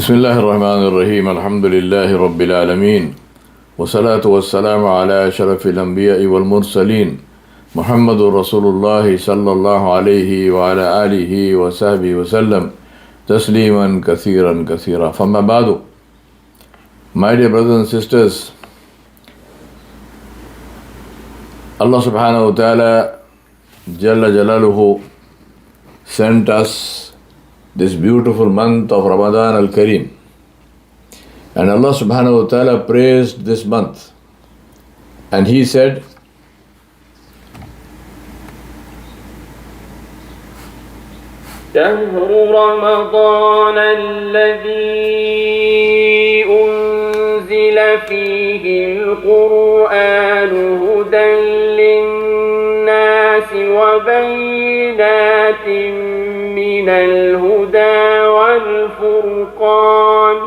بسم الله الرحمن الرحيم الحمد لله رب العالمين والصلاة والسلام على أشرف الأنبياء والمرسلين محمد رسول الله صلى الله عليه وعلى آله وصحبه وسلم تسليما كثيرا كثيرا. فما بعد, my dear brothers and sisters, Allah subhanahu wa ta'ala Jalla Jalaluhu sent us this beautiful month of Ramadan al-Kareem. And Allah subhanahu wa ta'ala praised this month. And He said, شهر رمضان الذي أنزل فيه القرآن هدى للناس وبينات من الهدى والفرقان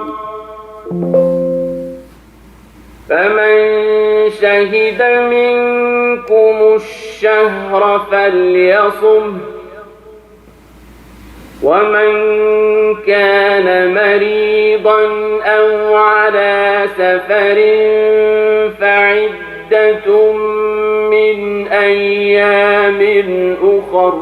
فمن شهد منكم الشهر فليصمه ومن كان مريضا أو على سفر فعدة من أيام أخر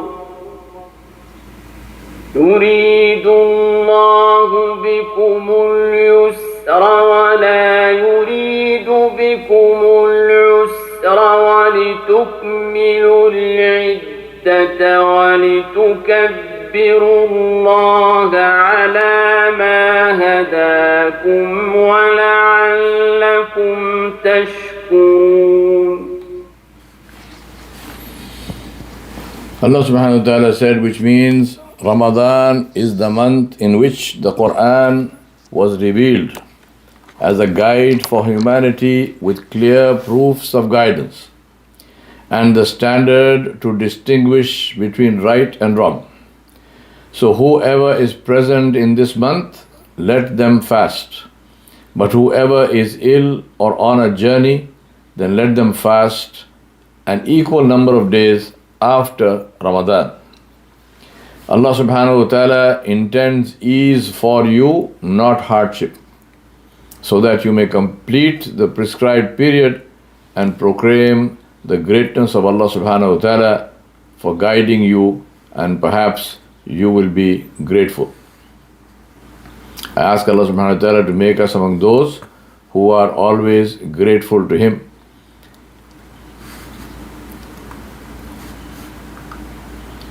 يريد الله بكم اليسر ولا يريد بكم العسر ولتكملوا العدة ولتكبروا الله على ما هداكم ولعلكم تشكرون. Allah subhanahu wa ta'ala said, which means Ramadan is the month in which the Quran was revealed as a guide for humanity with clear proofs of guidance and the standard to distinguish between right and wrong. So whoever is present in this month, let them fast. But whoever is ill or on a journey, then let them fast an equal number of days after Ramadan. Allah subhanahu wa ta'ala intends ease for you, not hardship, so that you may complete the prescribed period and proclaim the greatness of Allah subhanahu wa ta'ala for guiding you, and perhaps you will be grateful. I ask Allah subhanahu wa ta'ala to make us among those who are always grateful to Him.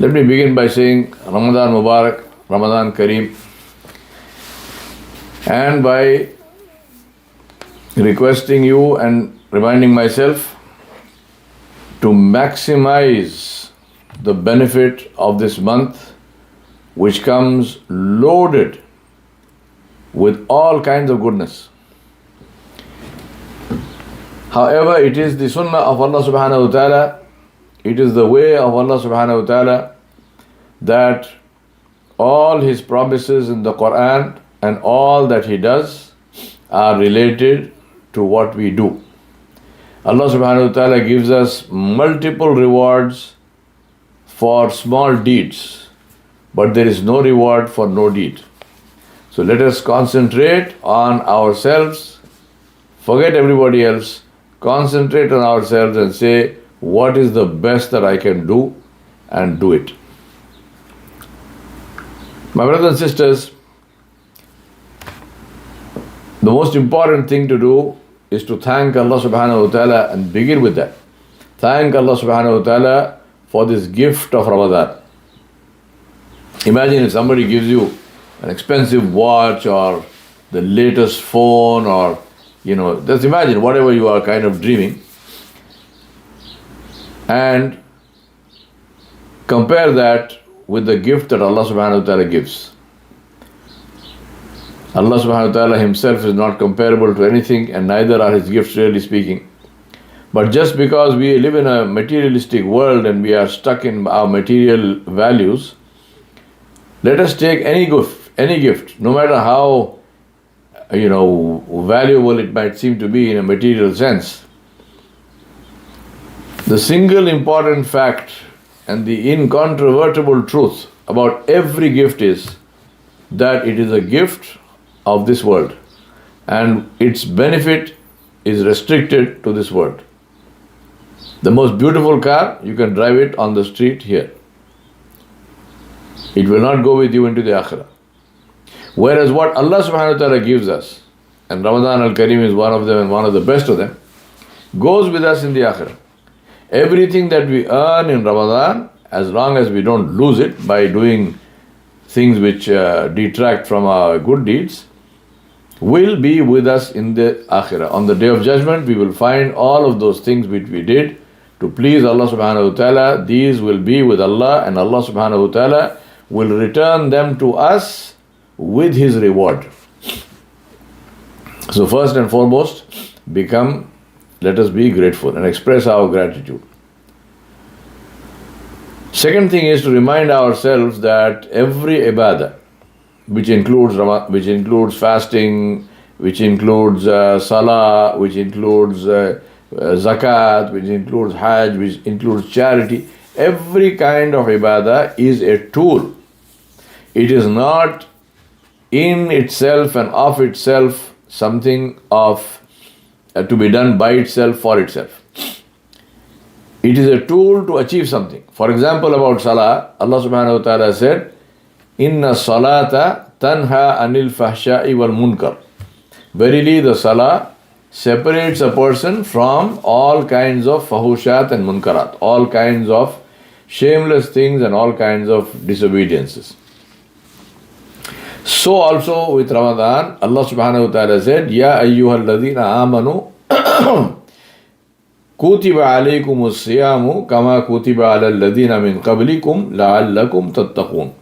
Let me begin by saying Ramadan Mubarak, Ramadan Kareem, and by requesting you and reminding myself to maximize the benefit of this month, which comes loaded with all kinds of goodness. However, it is the sunnah of Allah subhanahu wa ta'ala, it is the way of Allah subhanahu wa ta'ala that all His promises in the Quran and all that He does are related to what we do. Allah subhanahu wa ta'ala gives us multiple rewards for small deeds, but there is no reward for no deed. So let us concentrate on ourselves, forget everybody else, concentrate on ourselves and say, what is the best that I can do, and do it. My brothers and sisters, the most important thing to do is to thank Allah subhanahu wa ta'ala, and begin with that. Thank Allah subhanahu wa ta'ala for this gift of Ramadan. Imagine if somebody gives you an expensive watch or the latest phone, or just imagine whatever you are kind of dreaming, and compare that with the gift that Allah subhanahu wa ta'ala gives. Allah subhanahu wa ta'ala Himself is not comparable to anything, and neither are His gifts, really speaking. But just because we live in a materialistic world and we are stuck in our material values, let us take any gift, no matter how valuable it might seem to be in a material sense. The single important fact and the incontrovertible truth about every gift is that it is a gift of this world, and its benefit is restricted to this world. The most beautiful car, you can drive it on the street here. It will not go with you into the akhirah. Whereas what Allah subhanahu wa ta'ala gives us, and Ramadan al-Kareem is one of them and one of the best of them, goes with us in the akhirah. Everything that we earn in Ramadan, as long as we don't lose it by doing things which detract from our good deeds, will be with us in the akhirah. On the day of judgment, we will find all of those things which we did to please Allah subhanahu wa ta'ala. These will be with Allah, and Allah subhanahu wa ta'ala will return them to us with His reward. So first and foremost, let us be grateful and express our gratitude. Second thing is to remind ourselves that every ibadah, which includes fasting, which includes salah, which includes zakat, which includes hajj, which includes charity, every kind of ibadah is a tool. It is not in itself and of itself something of to be done by itself for itself. It is a tool to achieve something. For example, about salah, Allah subhanahu wa ta'ala said, Inna salata tanha anil fahsha'i wal munkar. Verily the salah separates a person from all kinds of fahushat and munkarat, all kinds of shameless things and all kinds of disobediences. So also with Ramadan, Allah subhanahu wa ta'ala said, Ya ayyuhal ladhina amanu kutiba alaykumus siyamu kama kutiba ala alladhina min qablikum la'allakum tattaqun.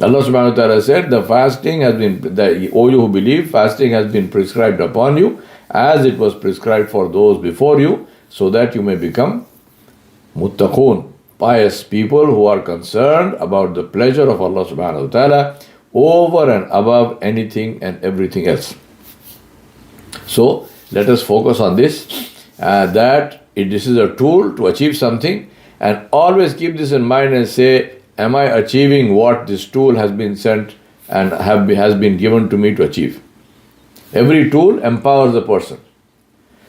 Allah subhanahu wa ta'ala said, O you who believe, fasting has been prescribed upon you as it was prescribed for those before you, so that you may become muttaqun, pious people who are concerned about the pleasure of Allah subhanahu wa ta'ala over and above anything and everything else. So let us focus on this, this is a tool to achieve something, and always keep this in mind and say, am I achieving what this tool has been sent and has been given to me to achieve? Every tool empowers a person.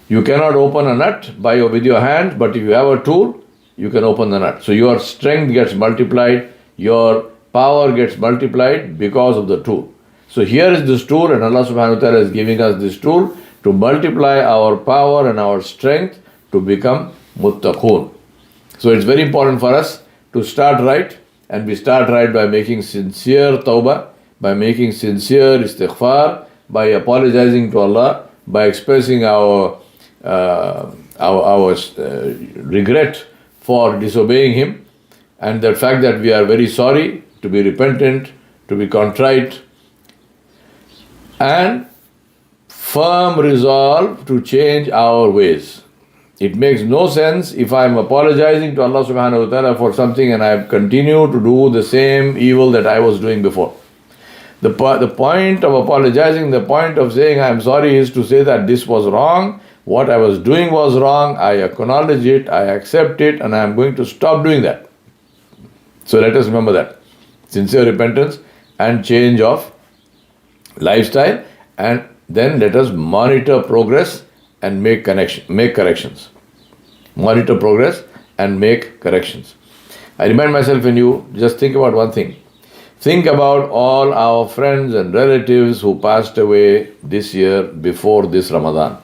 You cannot open a nut with your hand, but if you have a tool, you can open the nut. So your strength gets multiplied, your power gets multiplied because of the tool. So here is this tool, and Allah subhanahu wa ta'ala is giving us this tool to multiply our power and our strength to become muttaqun. So it's very important for us to start right, and we start right by making sincere tawbah, by making sincere istighfar, by apologizing to Allah, by expressing our regret for disobeying Him, and the fact that we are very sorry, to be repentant, to be contrite, and firm resolve to change our ways. It makes no sense if I am apologizing to Allah subhanahu wa ta'ala for something and I continue to do the same evil that I was doing before. The point of apologizing, the point of saying I am sorry is to say that this was wrong, what I was doing was wrong, I acknowledge it, I accept it, and I am going to stop doing that. So let us remember that. Sincere repentance and change of lifestyle, and then let us monitor progress and make corrections. Monitor progress and make corrections. I remind myself and you, just think about one thing. Think about all our friends and relatives who passed away this year before this Ramadan.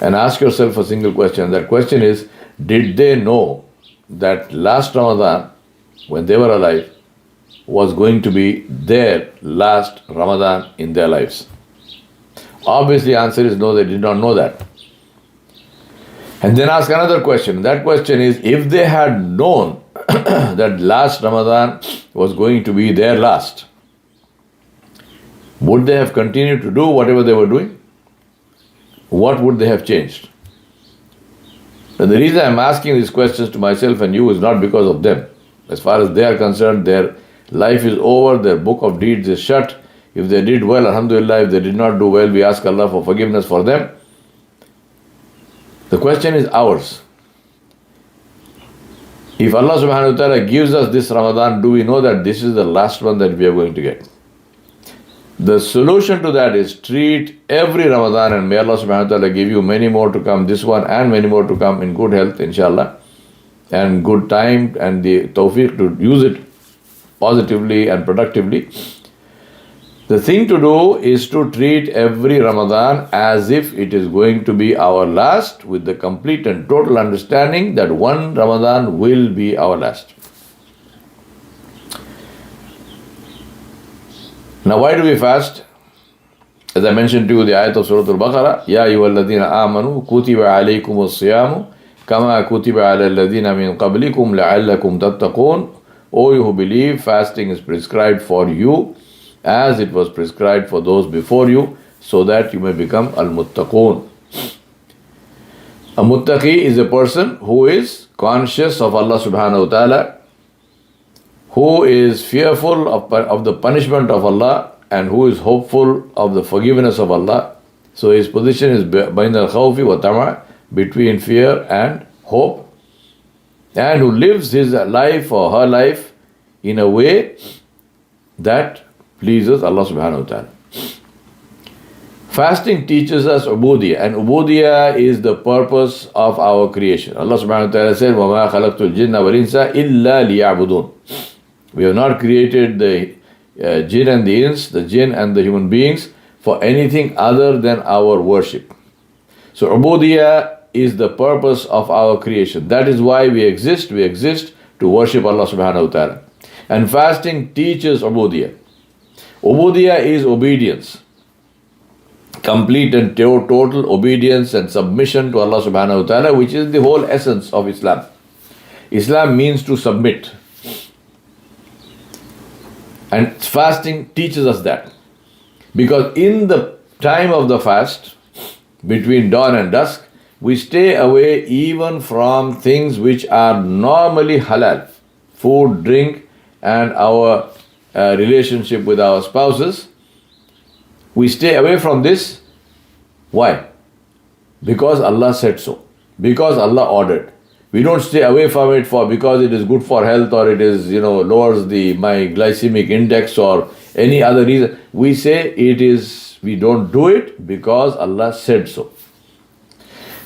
And ask yourself a single question. That question is, did they know that last Ramadan, when they were alive, was going to be their last Ramadan in their lives? Obviously, the answer is no, they did not know that. And then ask another question. That question is, if they had known that last Ramadan was going to be their last, would they have continued to do whatever they were doing? What would they have changed? And the reason I'm asking these questions to myself and you is not because of them. As far as they are concerned, their life is over, their book of deeds is shut. If they did well, alhamdulillah. If they did not do well, we ask Allah for forgiveness for them. The question is ours. If Allah subhanahu wa ta'ala gives us this Ramadan, do we know that this is the last one that we are going to get? The solution to that is treat every Ramadan, and may Allah subhanahu wa ta'ala give you many more to come, this one and many more to come, in good health, inshallah, and good time and the tawfiq to use it positively and productively. The thing to do is to treat every Ramadan as if it is going to be our last, with the complete and total understanding that one Ramadan will be our last. Now, why do we fast? As I mentioned to you, the ayat of Surah Al-Baqarah, Ya ayyuhalladhina amanu kutiba alaykumus siyamu kama kutiba ala alladhina min qablikum la'allakum tattaqun. O you who believe, fasting is prescribed for you as it was prescribed for those before you, so that you may become al-muttaqun. A muttaqi is a person who is conscious of Allah subhanahu wa ta'ala, who is fearful of the punishment of Allah, and who is hopeful of the forgiveness of Allah. So his position is bain al-khawfi wa tama', between fear and hope, and who lives his life or her life in a way that pleases Allah subhanahu wa ta'ala. Fasting teaches us ubudiyah, and ubudiyah is the purpose of our creation. Allah subhanahu wa ta'ala said, وَمَا خَلَقْتُ الْجِنَّ وَالْإِنسَ إِلَّا لِيَعْبُدُونَ. We have not created the jinn and the ins, the jinn and the human beings, for anything other than our worship. So ubudiyah is the purpose of our creation. That is why we exist. We exist to worship Allah subhanahu wa ta'ala. And fasting teaches ubudiyah. Ubudiyah is obedience. Complete and total obedience and submission to Allah subhanahu wa ta'ala, which is the whole essence of Islam. Islam means to submit. And fasting teaches us that. Because in the time of the fast, between dawn and dusk, we stay away even from things which are normally halal. Food, drink, and our relationship with our spouses. We stay away from this. Why? Because Allah said so. Because Allah ordered. We don't stay away from it because it is good for health, or it is, lowers my glycemic index, or any other reason. We say we don't do it because Allah said so.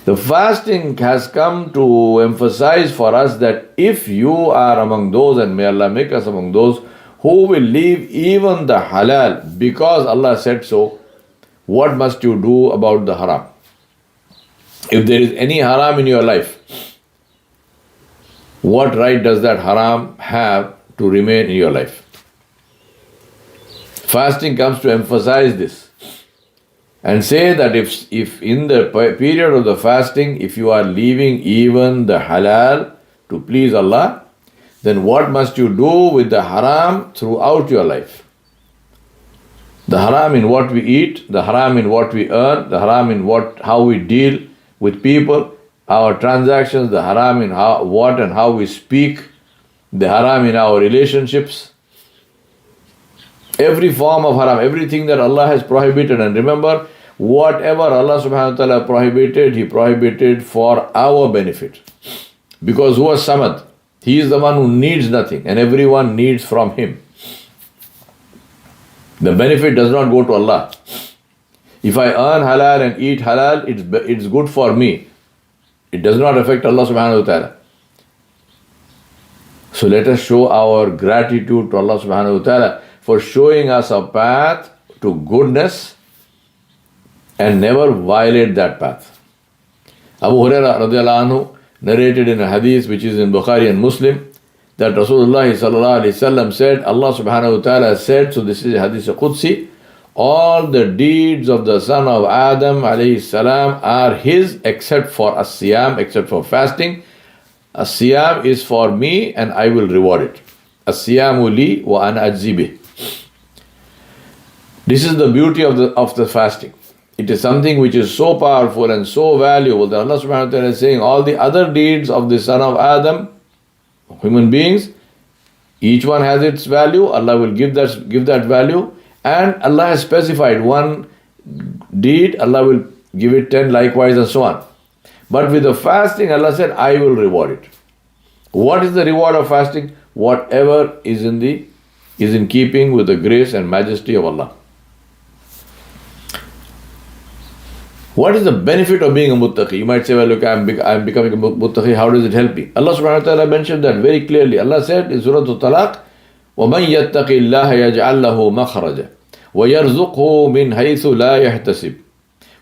The fasting has come to emphasize for us that if you are among those, and may Allah make us among those, who will leave even the halal because Allah said so, what must you do about the haram? If there is any haram in your life, what right does that haram have to remain in your life? Fasting comes to emphasize this and say that if in the period of the fasting, if you are leaving even the halal to please Allah, then what must you do with the haram throughout your life? The haram in what we eat, the haram in what we earn, the haram in how we deal with people, our transactions, the haram in what and how we speak, the haram in our relationships. Every form of haram, everything that Allah has prohibited. And remember, whatever Allah subhanahu wa ta'ala prohibited, He prohibited for our benefit. Because who is Samad? He is the one who needs nothing, and everyone needs from Him. The benefit does not go to Allah. If I earn halal and eat halal, it's good for me. It does not affect Allah subhanahu wa ta'ala. So let us show our gratitude to Allah subhanahu wa ta'ala for showing us a path to goodness and never violate that path. Abu Hurairah radiallahu anhu narrated in a hadith which is in Bukhari and Muslim that Rasulullah sallallahu alaihi wasallam said, Allah subhanahu wa ta'ala said, so this is a hadith Qudsi, all the deeds of the son of Adam alayhi salam are his except for as-siyam, except for fasting. As-siyam is for me and I will reward it. As-siyamu li wa ana ajzi bih. This is the beauty of the fasting. It is something which is so powerful and so valuable that Allah subhanahu wa ta'ala is saying all the other deeds of the son of Adam, human beings, each one has its value. Allah will give that value. And Allah has specified one deed, Allah will give it 10 likewise and so on. But with the fasting, Allah said, I will reward it. What is the reward of fasting? Whatever is in keeping with the grace and majesty of Allah. What is the benefit of being a muttaqi? You might say, well, look, I'm becoming a muttaqi. How does it help me? Allah subhanahu wa ta'ala mentioned that very clearly. Allah said in Surah Al-Talaq, وَمَنْ يَتَّقِ اللَّهَ يَجْعَلْ لَهُ مَخْرَجًا وَيَرْزُقْهُ مِنْ حَيْثُ لَا يَحْتَسِبُ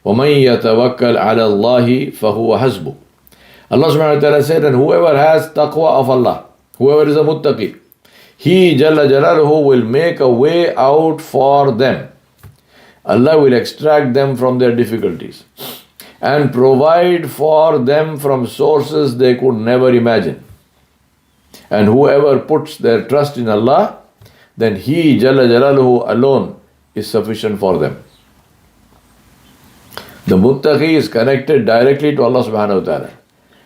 وَمَنْ يَتَوَكَّلْ عَلَى اللَّهِ فَهُوَ حَسْبُهُ. Allah subhanahu wa ta'ala said, and whoever has taqwa of Allah, whoever is a muttaqi, He, Jalla Jalaluhu, will make a way out for them. Allah will extract them from their difficulties and provide for them from sources they could never imagine. And whoever puts their trust in Allah, then He, Jalla Jalaluhu, alone is sufficient for them. The muttaqi is connected directly to Allah subhanahu wa ta'ala.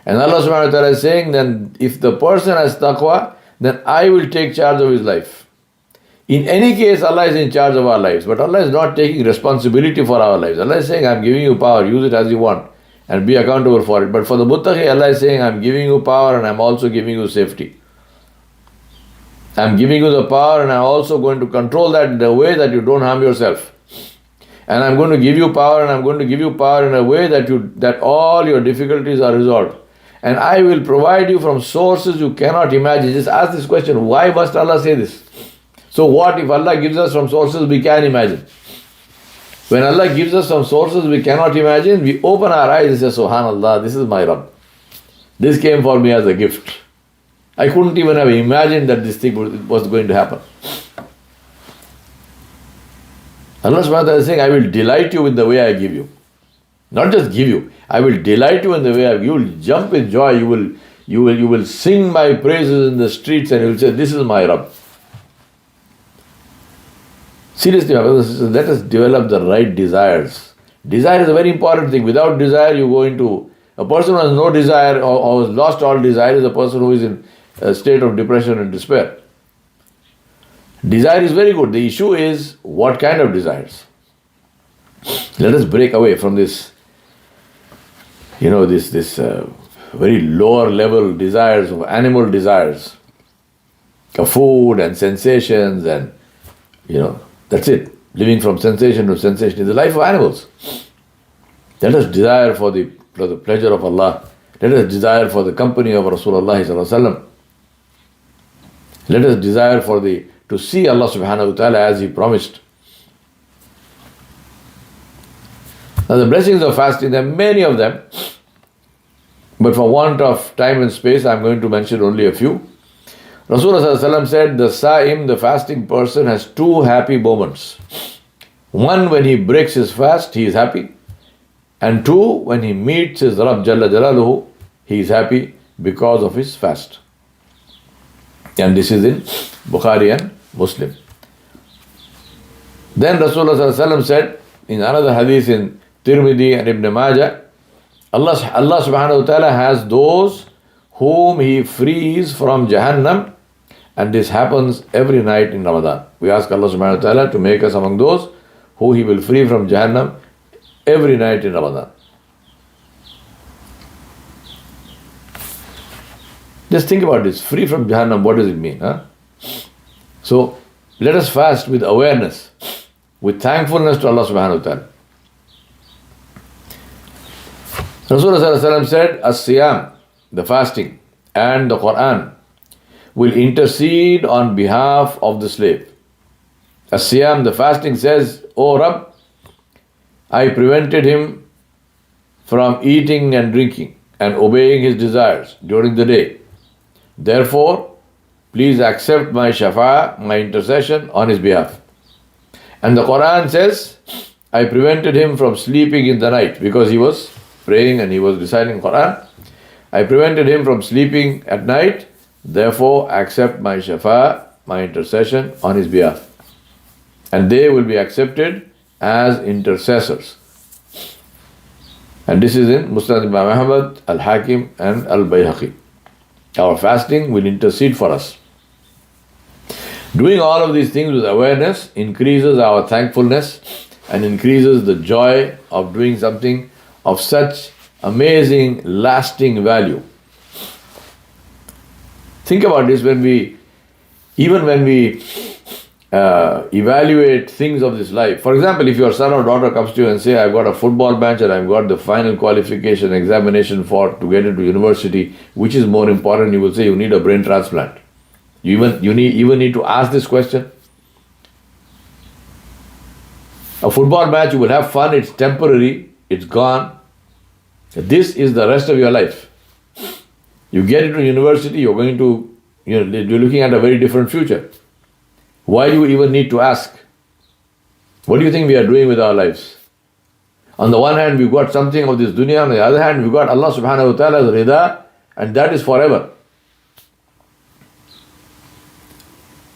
And Allah subhanahu wa ta'ala is saying, then if the person has taqwa, then I will take charge of his life. In any case, Allah is in charge of our lives, but Allah is not taking responsibility for our lives. Allah is saying, I'm giving you power, use it as you want, and be accountable for it. But for the muttaqi, Allah is saying, I'm giving you power and I'm also giving you safety. I'm giving you the power and I'm also going to control that in a way that you don't harm yourself. And I'm going to give you power and I'm going to give you power in a way that all your difficulties are resolved. And I will provide you from sources you cannot imagine. Just ask this question, why must Allah say this? So what if Allah gives us from sources we can imagine? When Allah gives us some sources we cannot imagine, we open our eyes and say, Subhanallah, this is my Rabb. This came for me as a gift. I couldn't even have imagined that this thing was going to happen. Allah subhanahu wa ta'ala is saying, I will delight you in the way I give you. Not just give you, I will delight you in the way I give you. You will jump with joy, you will sing my praises in the streets and you will say, this is my Rabb. Seriously, let us develop the right desires. Desire is a very important thing. Without desire, you go into... A person who has no desire or has lost all desire is a person who is in a state of depression and despair. Desire is very good. The issue is what kind of desires. Let us break away from this, this very lower level desires of animal desires, of food and sensations and, that's it. Living from sensation to sensation is the life of animals. Let us desire for the pleasure of Allah. Let us desire for the company of Rasulullah sallallahu alaihi wasallam. Let us desire to see Allah subhanahu wa ta'ala as He promised. Now the blessings of fasting, there are many of them, but for want of time and space, I am going to mention only a few. Rasulullah sallallahu alaihi wasallam said, the Sa'im, the fasting person, has two happy moments. One, when he breaks his fast, he is happy. And two, when he meets his Rabb Jalla Jalaluhu, he is happy because of his fast. And this is in Bukhari and Muslim. Then Rasulullah sallallahu alaihi wasallam said, in another hadith in Tirmidhi and Ibn Majah, Allah subhanahu wa ta'ala has those whom He frees from Jahannam, and this happens every night in Ramadan. We ask Allah subhanahu wa ta'ala to make us among those who He will free from Jahannam every night in Ramadan. Just think about this, free from Jahannam, what does it mean? So, let us fast with awareness, with thankfulness to Allah subhanahu wa ta'ala. Rasulullah sallallahu alaihi wasallam said, As-Siyam, the fasting, and the Quran will intercede on behalf of the slave. As-Siyam, the fasting, says, O Rabb, I prevented him from eating and drinking and obeying his desires during the day. Therefore, please accept my shafa, my intercession on his behalf. And the Quran says, I prevented him from sleeping in the night because he was praying and he was reciting Quran. I prevented him from sleeping at night. Therefore, accept my shafa, my intercession on his behalf. And they will be accepted as intercessors. And this is in Musnad Imam Ahmad, Al-Hakim and Al-Bayhaqi. Our fasting will intercede for us. Doing all of these things with awareness increases our thankfulness and increases the joy of doing something of such amazing, lasting value. Think about this, even when we evaluate things of this life. For example, if your son or daughter comes to you and say, I've got a football match and I've got the final qualification examination to get into university, which is more important? You will say you need a brain transplant. You even need to ask this question. A football match, you will have fun, it's temporary, it's gone. This is the rest of your life. You get into university, you're looking at a very different future. Why do you even need to ask? What do you think we are doing with our lives? On the one hand, we've got something of this dunya, on the other hand, we've got Allah subhanahu wa ta'ala's rida, and that is forever.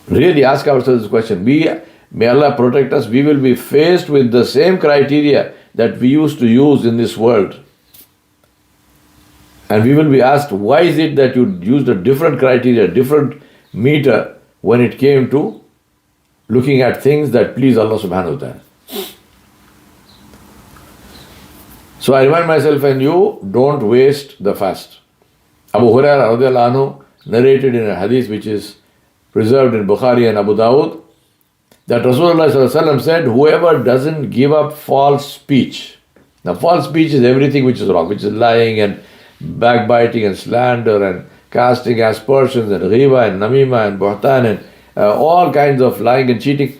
Really ask ourselves this question. May Allah protect us, we will be faced with the same criteria that we used to use in this world. And we will be asked, why is it that you used a different criteria, different meter when it came to looking at things that please Allah subhanahu wa ta'ala? So I remind myself and you, don't waste the fast. Abu Hurairah radiallahu anhu narrated in a hadith which is preserved in Bukhari and Abu Dawud, that Rasulullah sallallahu alaihi wasallam said, whoever doesn't give up false speech. Now false speech is everything which is wrong, which is lying and backbiting and slander and casting aspersions and ghiba and namima and buhtan and all kinds of lying and cheating.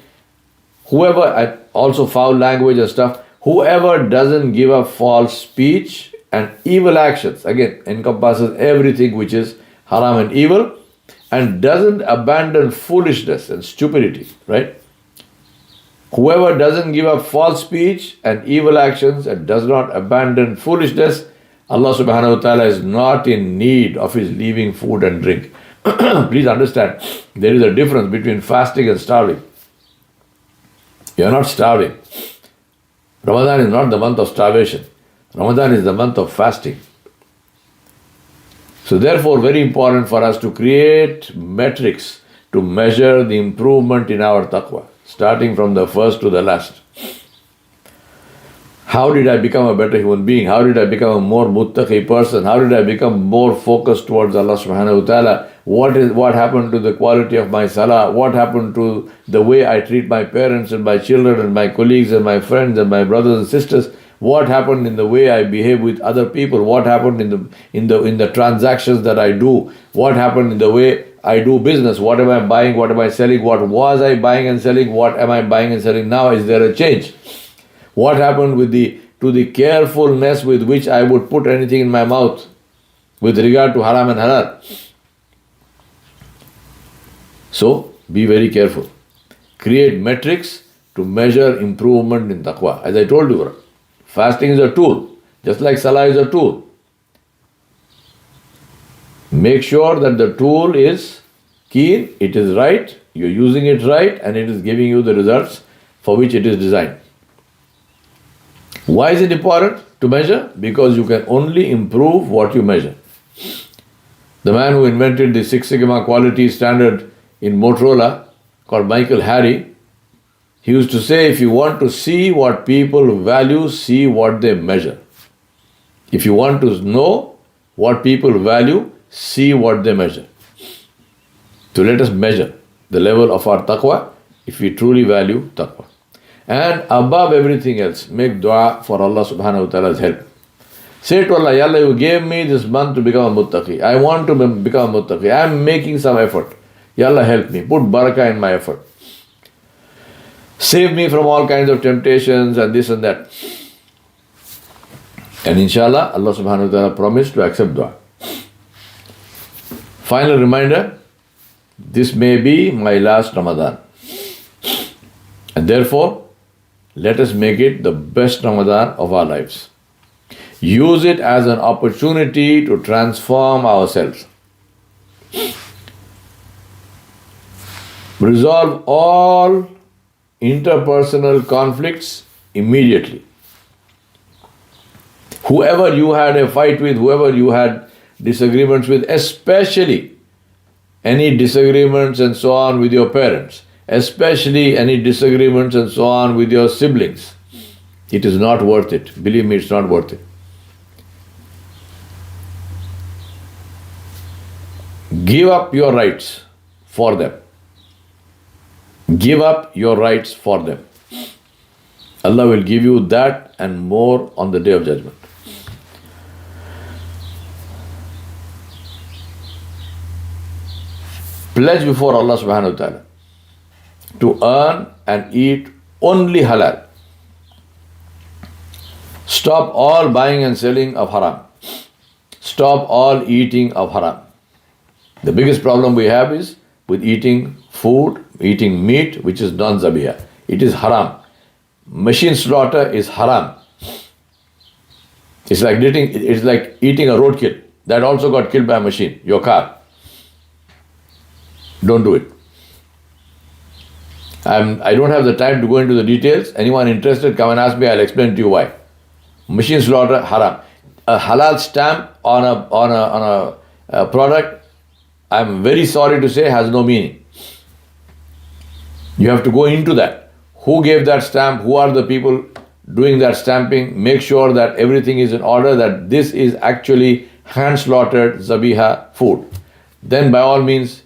Whoever, also foul language and stuff, whoever doesn't give up false speech and evil actions, again encompasses everything which is haram and evil, and doesn't abandon foolishness and stupidity, right? Whoever doesn't give up false speech and evil actions and does not abandon foolishness, Allah subhanahu wa ta'ala is not in need of his leaving food and drink. Please understand, there is a difference between fasting and starving. You are not starving. Ramadan is not the month of starvation. Ramadan is the month of fasting. So therefore, very important for us to create metrics to measure the improvement in our taqwa, starting from the first to the last. How did I become a better human being? How did I become a more muttaqi person? How did I become more focused towards Allah subhanahu wa ta'ala? What happened to the quality of my salah? What happened to the way I treat my parents and my children and my colleagues and my friends and my brothers and sisters? What happened in the way I behave with other people? What happened in the transactions that I do? What happened in the way I do business? What am I buying? What am I selling? What was I buying and selling? What am I buying and selling now? Is there a change? What happened to the carefulness with which I would put anything in my mouth with regard to haram and halal? So, be very careful. Create metrics to measure improvement in taqwa. As I told you, fasting is a tool, just like salah is a tool. Make sure that the tool is keen, it is right, you're using it right, and it is giving you the results for which it is designed. Why is it important to measure? Because you can only improve what you measure. The man who invented the Six Sigma quality standard in Motorola, called Michael Harry, he used to say, if you want to see what people value, see what they measure. If you want to know what people value, see what they measure. So let us measure the level of our taqwa if we truly value taqwa. And above everything else, make dua for Allah subhanahu wa ta'ala's help. Say to Allah, Ya Allah, you gave me this month to become a muttaqi. I want to become a muttaqi. I am making some effort. Ya Allah, help me. Put barakah in my effort. Save me from all kinds of temptations and this and that. And inshallah, Allah subhanahu wa ta'ala promised to accept dua. Final reminder, this may be my last Ramadan. And therefore, let us make it the best Ramadan of our lives. Use it as an opportunity to transform ourselves. Resolve all interpersonal conflicts immediately. Whoever you had a fight with, whoever you had disagreements with, especially any disagreements and so on with your parents, especially any disagreements and so on with your siblings, it is not worth it. Believe me, it's not worth it. Give up your rights for them. Give up your rights for them. Allah will give you that and more on the Day of Judgment. Pledge before Allah subhanahu wa ta'ala to earn and eat only halal. Stop all buying and selling of haram. Stop all eating of haram. The biggest problem we have is with eating food, eating meat which is non-zabihah. It is haram. Machine slaughter is haram. It's like eating a roadkill. That also got killed by a machine, your car. Don't do it. I don't have the time to go into the details. Anyone interested, come and ask me, I'll explain to you why. Machine slaughter, haram. A halal stamp on a product, I'm very sorry to say, has no meaning. You have to go into that. Who gave that stamp? Who are the people doing that stamping? Make sure that everything is in order, that this is actually hand-slaughtered zabiha food. Then by all means,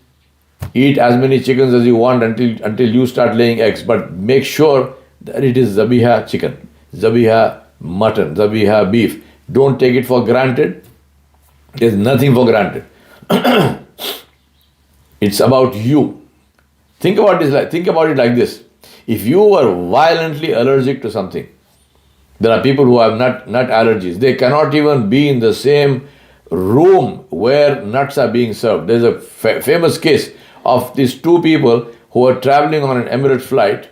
eat as many chickens as you want until you start laying eggs. But make sure that it is zabiha chicken, zabiha mutton, zabiha beef. Don't take it for granted. There's nothing for granted. It's about you. Think about it like this. If you are violently allergic to something, there are people who have nut allergies. They cannot even be in the same room where nuts are being served. There's a famous case of these two people who were traveling on an Emirates flight,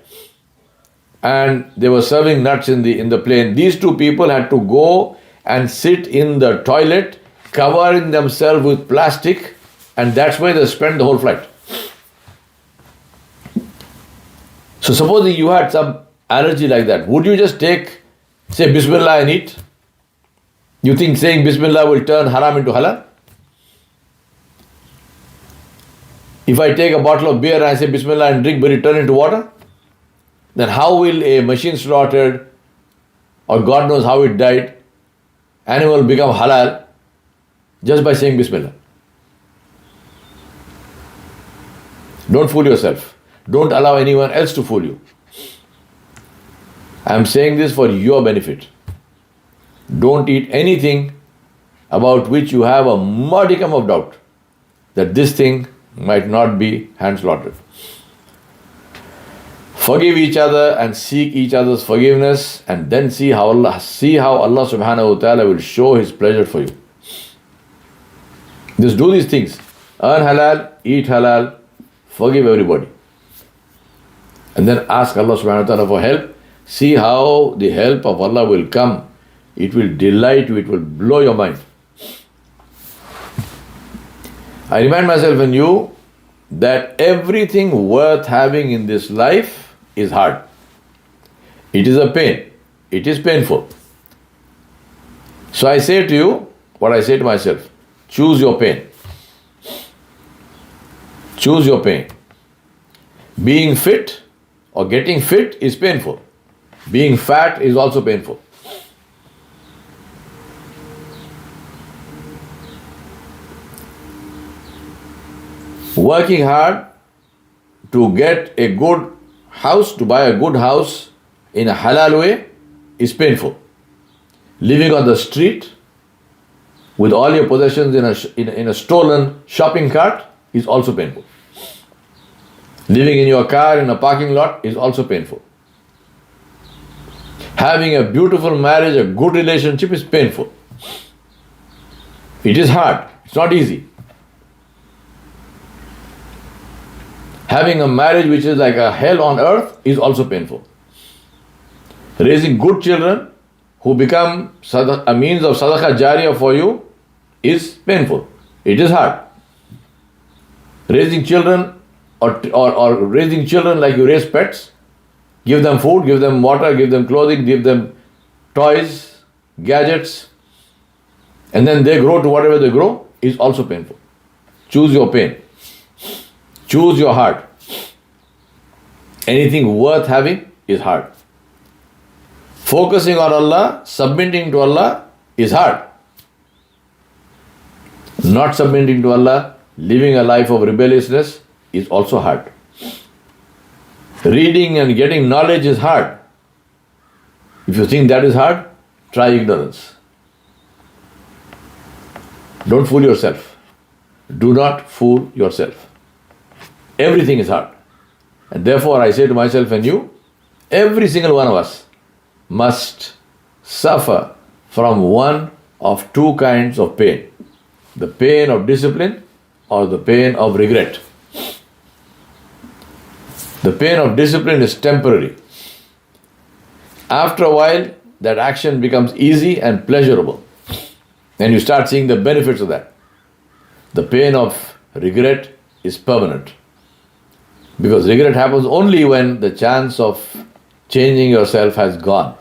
and they were serving nuts in the plane. These two people had to go and sit in the toilet, covering themselves with plastic, and that's where they spent the whole flight. So supposing you had some allergy like that, would you just say Bismillah and eat? You think saying Bismillah will turn haram into halal? If I take a bottle of beer and I say Bismillah and drink, will it turn into water? Then how will a machine slaughtered, or God knows how it died, animal become halal just by saying Bismillah? Don't fool yourself. Don't allow anyone else to fool you. I am saying this for your benefit. Don't eat anything about which you have a modicum of doubt that this thing might not be hand-slaughtered. Forgive each other and seek each other's forgiveness, and then see how Allah subhanahu wa ta'ala will show His pleasure for you. Just do these things. Earn halal, eat halal, forgive everybody. And then ask Allah subhanahu wa ta'ala for help. See how the help of Allah will come. It will delight you, it will blow your mind. I remind myself and you that everything worth having in this life is hard. It is a pain. It is painful. So I say to you what I say to myself: choose your pain. Choose your pain. Being fit or getting fit is painful. Being fat is also painful. Working hard to get a good house, to buy a good house in a halal way is painful. Living on the street with all your possessions in a stolen shopping cart is also painful. Living in your car in a parking lot is also painful. Having a beautiful marriage, a good relationship is painful. It is hard. It's not easy. Having a marriage which is like a hell on earth is also painful. Raising good children who become a means of sadaqah jariyah for you is painful. It is hard. Raising children or raising children like you raise pets, give them food, give them water, give them clothing, give them toys, gadgets, and then they grow to whatever they grow is also painful. Choose your pain. Choose your heart. Anything worth having is hard. Focusing on Allah, submitting to Allah is hard. Not submitting to Allah, living a life of rebelliousness is also hard. Reading and getting knowledge is hard. If you think that is hard, try ignorance. Don't fool yourself. Do not fool yourself. Everything is hard. And therefore I say to myself and you, every single one of us must suffer from one of two kinds of pain. The pain of discipline or the pain of regret. The pain of discipline is temporary. After a while, that action becomes easy and pleasurable. And you start seeing the benefits of that. The pain of regret is permanent. Because regret happens only when the chance of changing yourself has gone.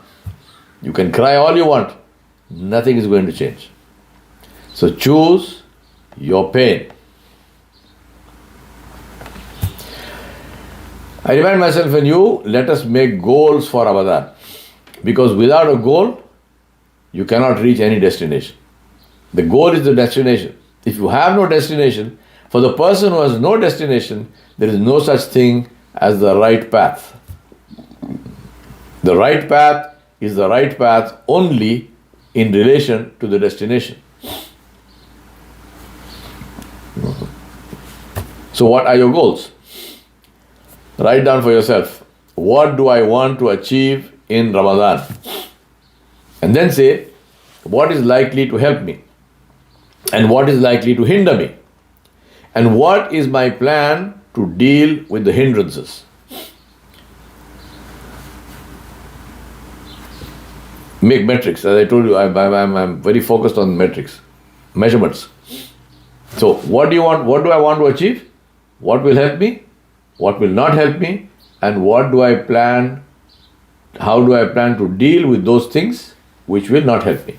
You can cry all you want, nothing is going to change. So choose your pain. I remind myself and you, let us make goals for Ramadan. Because without a goal, you cannot reach any destination. The goal is the destination. If you have no destination, for the person who has no destination, there is no such thing as the right path. The right path is the right path only in relation to the destination. So what are your goals? Write down for yourself, what do I want to achieve in Ramadan? And then say, what is likely to help me? And what is likely to hinder me? And what is my plan to deal with the hindrances? Make metrics. As I told you, I'm very focused on metrics, measurements. So what do you want? What do I want to achieve? What will help me? What will not help me? And what do I plan? How do I plan to deal with those things which will not help me?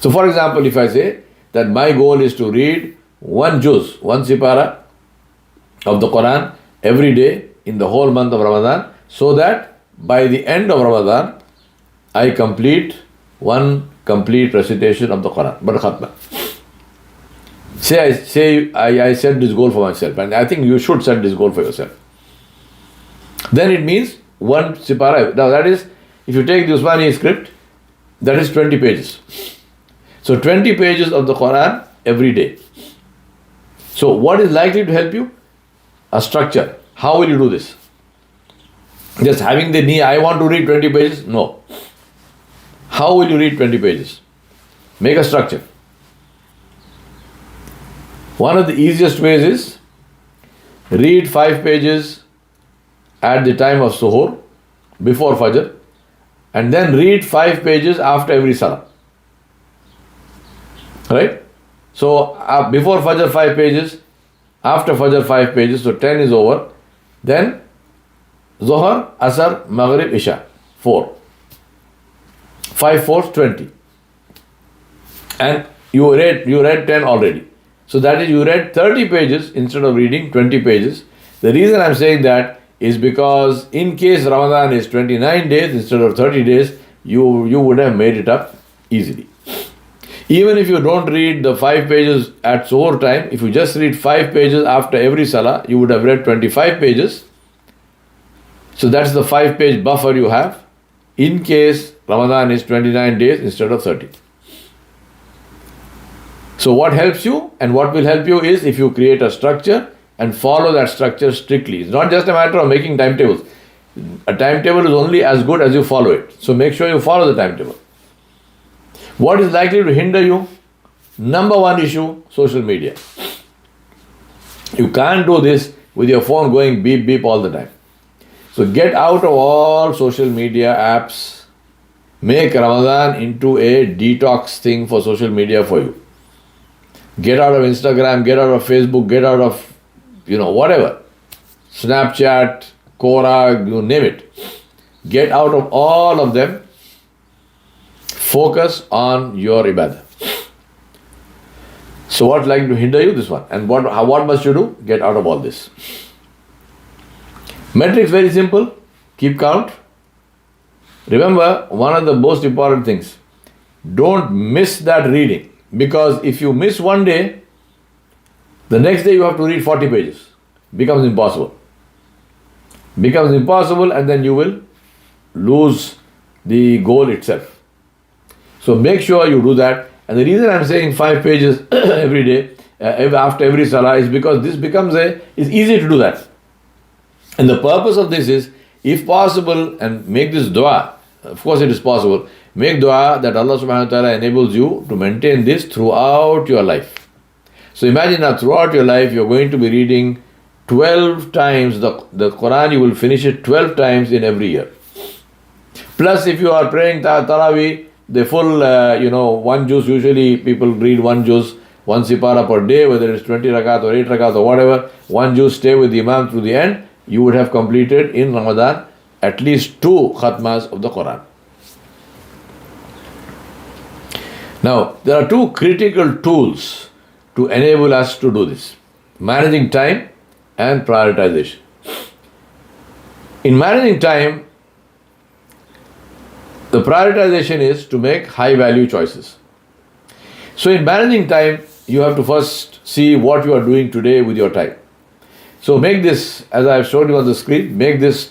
So for example, if I say that my goal is to read one juz, one sipara of the Quran every day in the whole month of Ramadan, so that by the end of Ramadan, I complete one complete recitation of the Quran, but khatma. I set this goal for myself, and I think you should set this goal for yourself. Then it means one sipara. Now that is, if you take the Usmani script, that is 20 pages. So 20 pages of the Quran every day. So what is likely to help you? A structure. How will you do this? Just having the knee, I want to read 20 pages? No. How will you read 20 pages? Make a structure. One of the easiest ways is read 5 pages at the time of suhoor, before Fajr, and then read 5 pages after every salah. Right? So before Fajr 5 pages, after Fajr 5 pages, so 10 is over. Then Zohar, Asar, Maghrib, Isha, 4. 5 4s, 20. And you read 10 already. So that is, you read 30 pages instead of reading 20 pages. The reason I'm saying that is because in case Ramadan is 29 days instead of 30 days, you would have made it up easily. Even if you don't read the 5 pages at suhoor time, if you just read 5 pages after every salah, you would have read 25 pages. So that's the 5-page buffer you have in case Ramadan is 29 days instead of 30. So what helps you and what will help you is if you create a structure and follow that structure strictly. It's not just a matter of making timetables. A timetable is only as good as you follow it. So make sure you follow the timetable. What is likely to hinder you? Number one issue, social media. You can't do this with your phone going beep beep all the time. So get out of all social media apps. Make Ramadan into a detox thing for social media for you. Get out of Instagram, get out of Facebook, get out of, whatever. Snapchat, Quora, you name it. Get out of all of them. Focus on your ibadah. So what's likely to hinder you? This one. And what must you do? Get out of all this. Metrics very simple. Keep count. Remember, one of the most important things, don't miss that reading. Because if you miss one day, the next day you have to read 40 pages. Becomes impossible. becomes impossible, and then you will lose the goal itself. So make sure you do that. And the reason I'm saying 5 pages every day, after every salah, is because this becomes it's easy to do that. And the purpose of this is, if possible, and make this dua, of course it is possible, make dua that Allah subhanahu wa ta'ala enables you to maintain this throughout your life. So imagine now throughout your life you're going to be reading 12 times the Quran, you will finish it 12 times in every year. Plus if you are praying Taraweeh, the full, one juz, usually people read one juz, one sipara per day, whether it's 20 rakat or 8 rakat or whatever, one juz, stay with the Imam through the end, you would have completed in Ramadan at least 2 khatmas of the Quran. Now, there are 2 critical tools to enable us to do this: managing time and prioritization. In managing time, the prioritization is to make high value choices. So in managing time, you have to first see what you are doing today with your time. So make this, as I have shown you on the screen, make this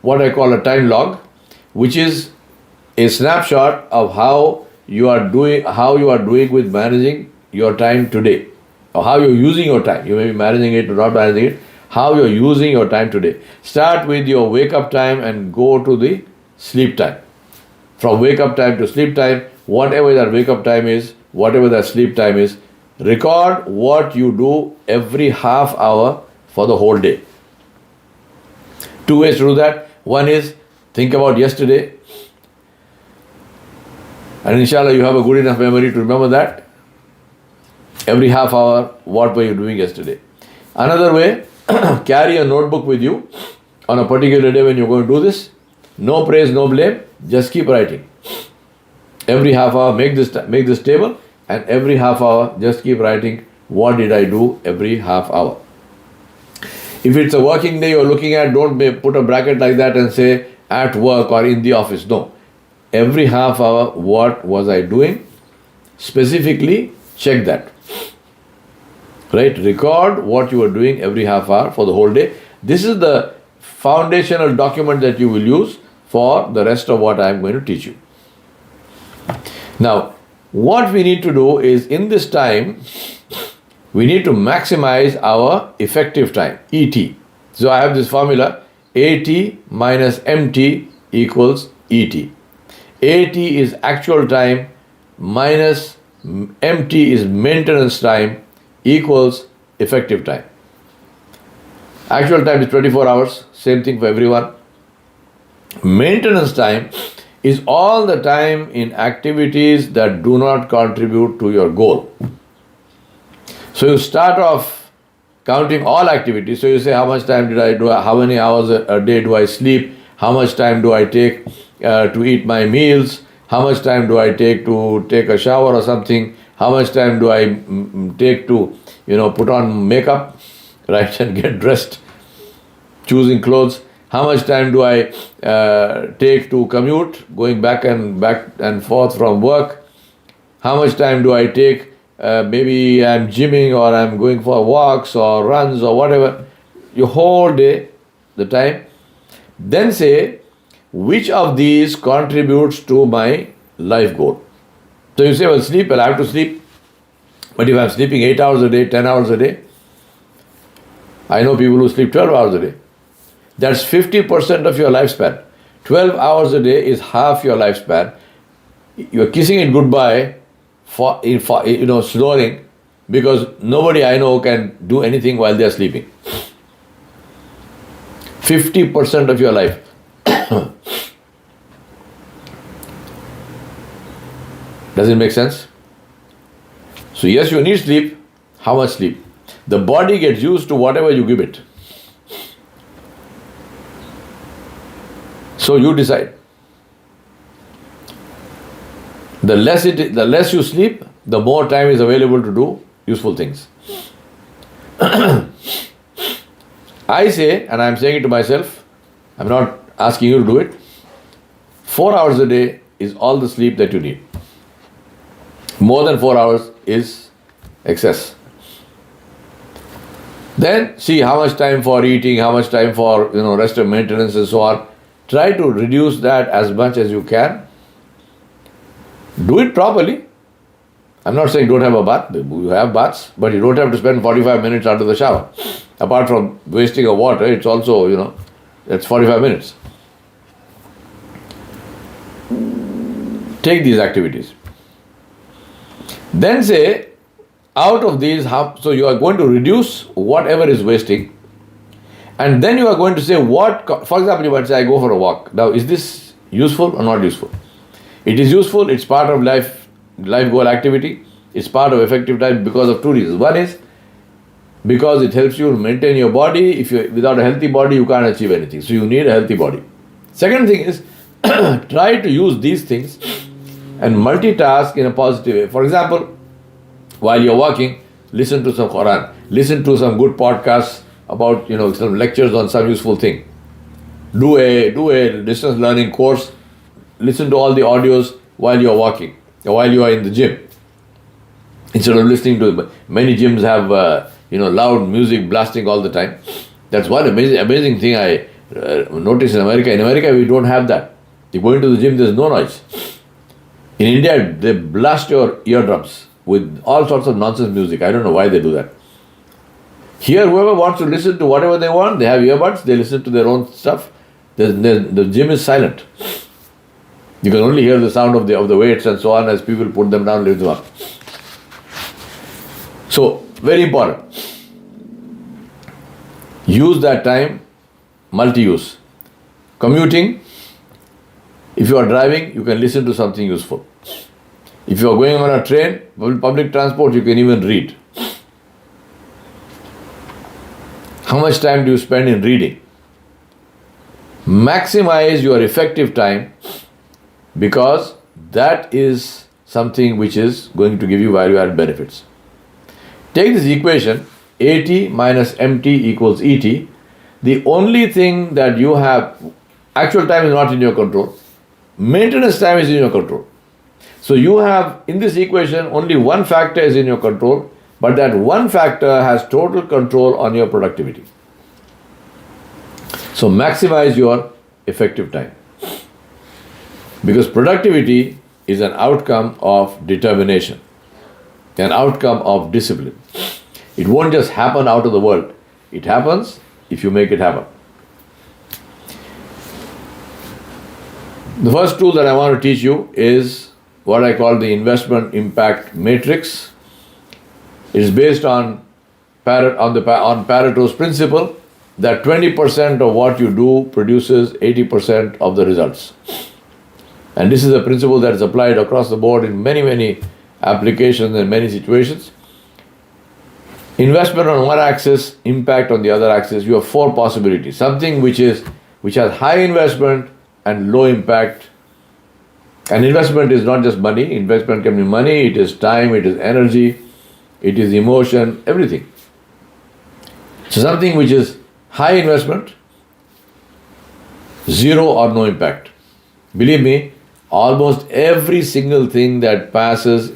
what I call a time log, which is a snapshot of how you are doing with managing your time today, or how you're using your time. You may be managing it or not managing it, how you're using your time today. Start with your wake up time and go to the sleep time. From wake up time to sleep time, whatever that wake up time is, whatever that sleep time is, record what you do every half hour for the whole day. 2 ways to do that. One is, think about yesterday, and inshallah you have a good enough memory to remember that. Every half hour, what were you doing yesterday? Another way, carry a notebook with you on a particular day when you're going to do this. No praise, no blame, just keep writing. Every half hour, make this table, and every half hour, just keep writing, what did I do every half hour. If it's a working day you're looking at, don't put a bracket like that and say, at work or in the office. No. Every half hour, what was I doing? Specifically, check that. Right? Record what you are doing every half hour for the whole day. This is the foundational document that you will use for the rest of what I am going to teach you. Now, what we need to do is, in this time, we need to maximize our effective time, ET. So I have this formula, AT minus MT equals ET. AT is actual time minus MT is maintenance time equals effective time. Actual time is 24 hours, same thing for everyone. Maintenance time is all the time in activities that do not contribute to your goal. So you start off counting all activities. So you say, how much time did I do, how many hours a day do I sleep, how much time do I take to eat my meals, how much time do I take to take a shower or something, how much time do I take to, put on makeup, right, and get dressed, choosing clothes. How much time do I take to commute, going back and forth from work? How much time do I take, maybe I'm gymming or I'm going for walks or runs or whatever, your whole day, the time. Then say, which of these contributes to my life goal? So you say, well, sleep, well, I have to sleep. But if I'm sleeping 8 hours a day, 10 hours a day, I know people who sleep 12 hours a day. That's 50% of your lifespan. 12 hours a day is half your lifespan. You're kissing it goodbye for snoring, because nobody I know can do anything while they're sleeping. 50% of your life. Does it make sense? So yes, you need sleep. How much sleep? The body gets used to whatever you give it. So you decide. The less you sleep, the more time is available to do useful things. I say, and I'm saying it to myself, I'm not asking you to do it, 4 hours a day is all the sleep that you need. More than 4 hours is excess. Then see how much time for eating, how much time for rest of maintenance and so on. Try to reduce that as much as you can. Do it properly. I'm not saying don't have a bath. You have baths, but you don't have to spend 45 minutes under the shower. Apart from wasting of water, it's also, that's 45 minutes. Take these activities. Then say, out of these, so you are going to reduce whatever is wasting, and then you are going to say for example, you might say, I go for a walk. Now, is this useful or not useful? It is useful, it's part of life goal activity, it's part of effective time because of two reasons. One is because it helps you maintain your body. Without a healthy body, you can't achieve anything. So you need a healthy body. Second thing is, try to use these things and multitask in a positive way. For example, while you're walking, listen to some Quran, listen to some good podcasts about some lectures on some useful thing. Do a distance learning course. Listen to all the audios while you're walking, or while you are in the gym. Instead of listening to many gyms have loud music blasting all the time. That's one amazing thing I noticed in America. In America, we don't have that. You go into the gym, there's no noise. In India, they blast your eardrums with all sorts of nonsense music. I don't know why they do that. Here, whoever wants to listen to whatever they want, they have earbuds, they listen to their own stuff. The gym is silent. You can only hear the sound of the weights and so on as people put them down, lift them up. So, very important. Use that time, multi-use. Commuting, if you are driving, you can listen to something useful. If you are going on a train, public transport, you can even read. How much time do you spend in reading? Maximize your effective time, because that is something which is going to give you value-added benefits. Take this equation, AT minus MT equals ET. The only thing that you have, actual time is not in your control. Maintenance time is in your control. So you have, in this equation, only one factor is in your control, but that one factor has total control on your productivity. So maximize your effective time. Because productivity is an outcome of determination, an outcome of discipline. It won't just happen out of the world. It happens if you make it happen. The first tool that I want to teach you is what I call the investment impact matrix. It is based on Pareto's principle that 20% of what you do produces 80% of the results. And this is a principle that is applied across the board in many, many applications and many situations. Investment on one axis, impact on the other axis. You have four possibilities. Something which has high investment and low impact. And investment is not just money. Investment can be money, it is time, it is energy, it is emotion, everything. So something which is high investment, zero or no impact. Believe me, almost every single thing that passes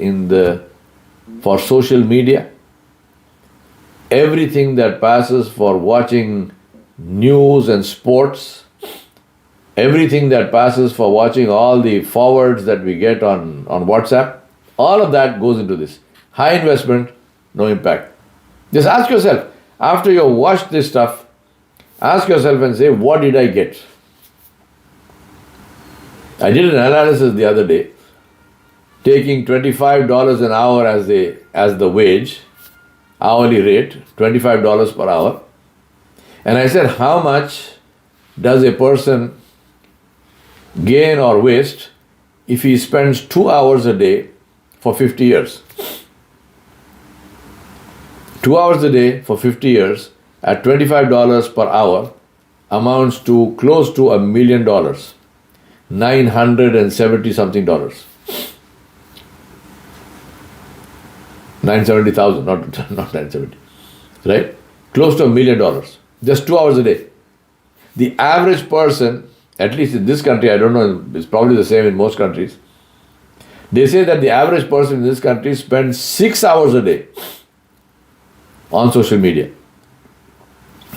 for social media, everything that passes for watching news and sports, everything that passes for watching all the forwards that we get on WhatsApp, all of that goes into this. High investment, no impact. Just ask yourself, after you watch this stuff, ask yourself and say, what did I get? I did an analysis the other day, taking $25 an hour as the wage, hourly rate, $25 per hour. And I said, how much does a person gain or waste if he spends 2 hours a day for 50 years? 2 hours a day for 50 years at $25 per hour amounts to close to $1 million. $970 something dollars. 970,000, not 970. Right? Close to $1 million. Just 2 hours a day. The average person, at least in this country, I don't know, it's probably the same in most countries. They say that the average person in this country spends 6 hours a day on social media.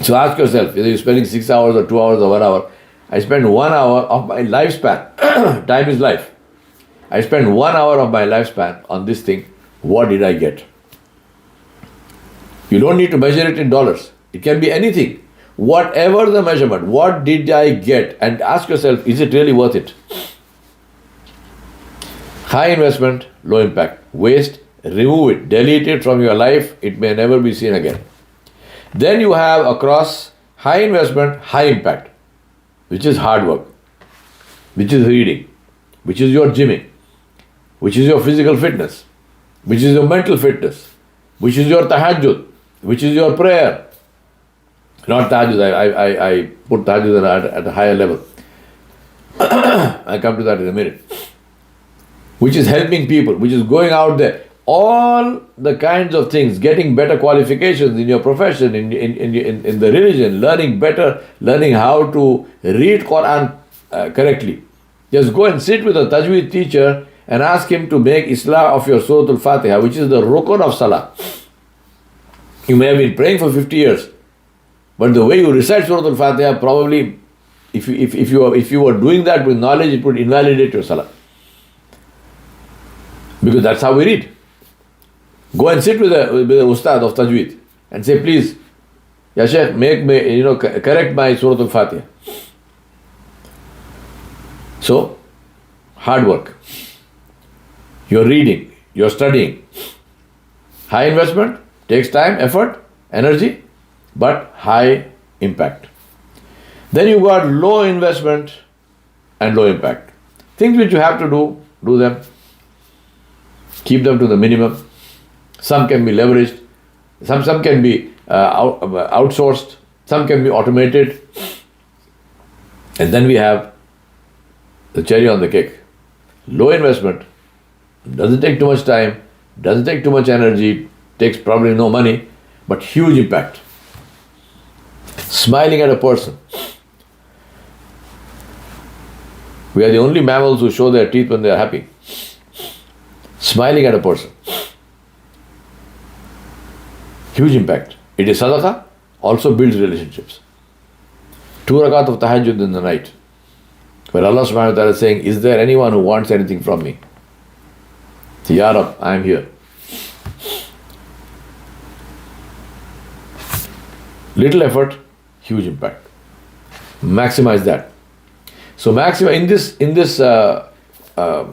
So ask yourself, whether you're spending 6 hours or 2 hours or 1 hour, I spend 1 hour of my lifespan. Time is life. I spend 1 hour of my lifespan on this thing. What did I get? You don't need to measure it in dollars. It can be anything. Whatever the measurement, what did I get? And ask yourself, is it really worth it? High investment, low impact. Waste, remove it, delete it from your life. It may never be seen again. Then you have across high investment, high impact, which is hard work, which is reading, which is your gymming, which is your physical fitness, which is your mental fitness, which is your tahajjud, which is your prayer. Not tahajjud, I put tahajjud at a higher level. I'll come to that in a minute. Which is helping people, which is going out there. All the kinds of things, getting better qualifications in your profession, in the religion, learning better, learning how to read Quran correctly. Just go and sit with a tajweed teacher and ask him to make Islah of your Surah Al-Fatiha, which is the rukun of Salah. You may have been praying for 50 years, but the way you recite Surah Al-Fatiha, probably, if you were doing that with knowledge, it would invalidate your Salah. Because that's how we read. Go and sit with a ustad of tajweed and say, please, Ya Shaykh, make me, correct my Surah Al-Fatiha. So, hard work. You're reading, you're studying. High investment, takes time, effort, energy, but high impact. Then you got low investment and low impact. Things which you have to do them. Keep them to the minimum. Some can be leveraged. Some can be outsourced. Some can be automated. And then we have the cherry on the cake. Low investment. Doesn't take too much time. Doesn't take too much energy. Takes probably no money. But huge impact. Smiling at a person. We are the only mammals who show their teeth when they are happy. Smiling at a person. Huge impact. It is sadaqah, also builds relationships. 2 rakat of tahajjud in the night, where Allah subhanahu wa ta'ala is saying, is there anyone who wants anything from me? Say, Ya Rab, I am here. Little effort, huge impact. Maximize that. So maximize in this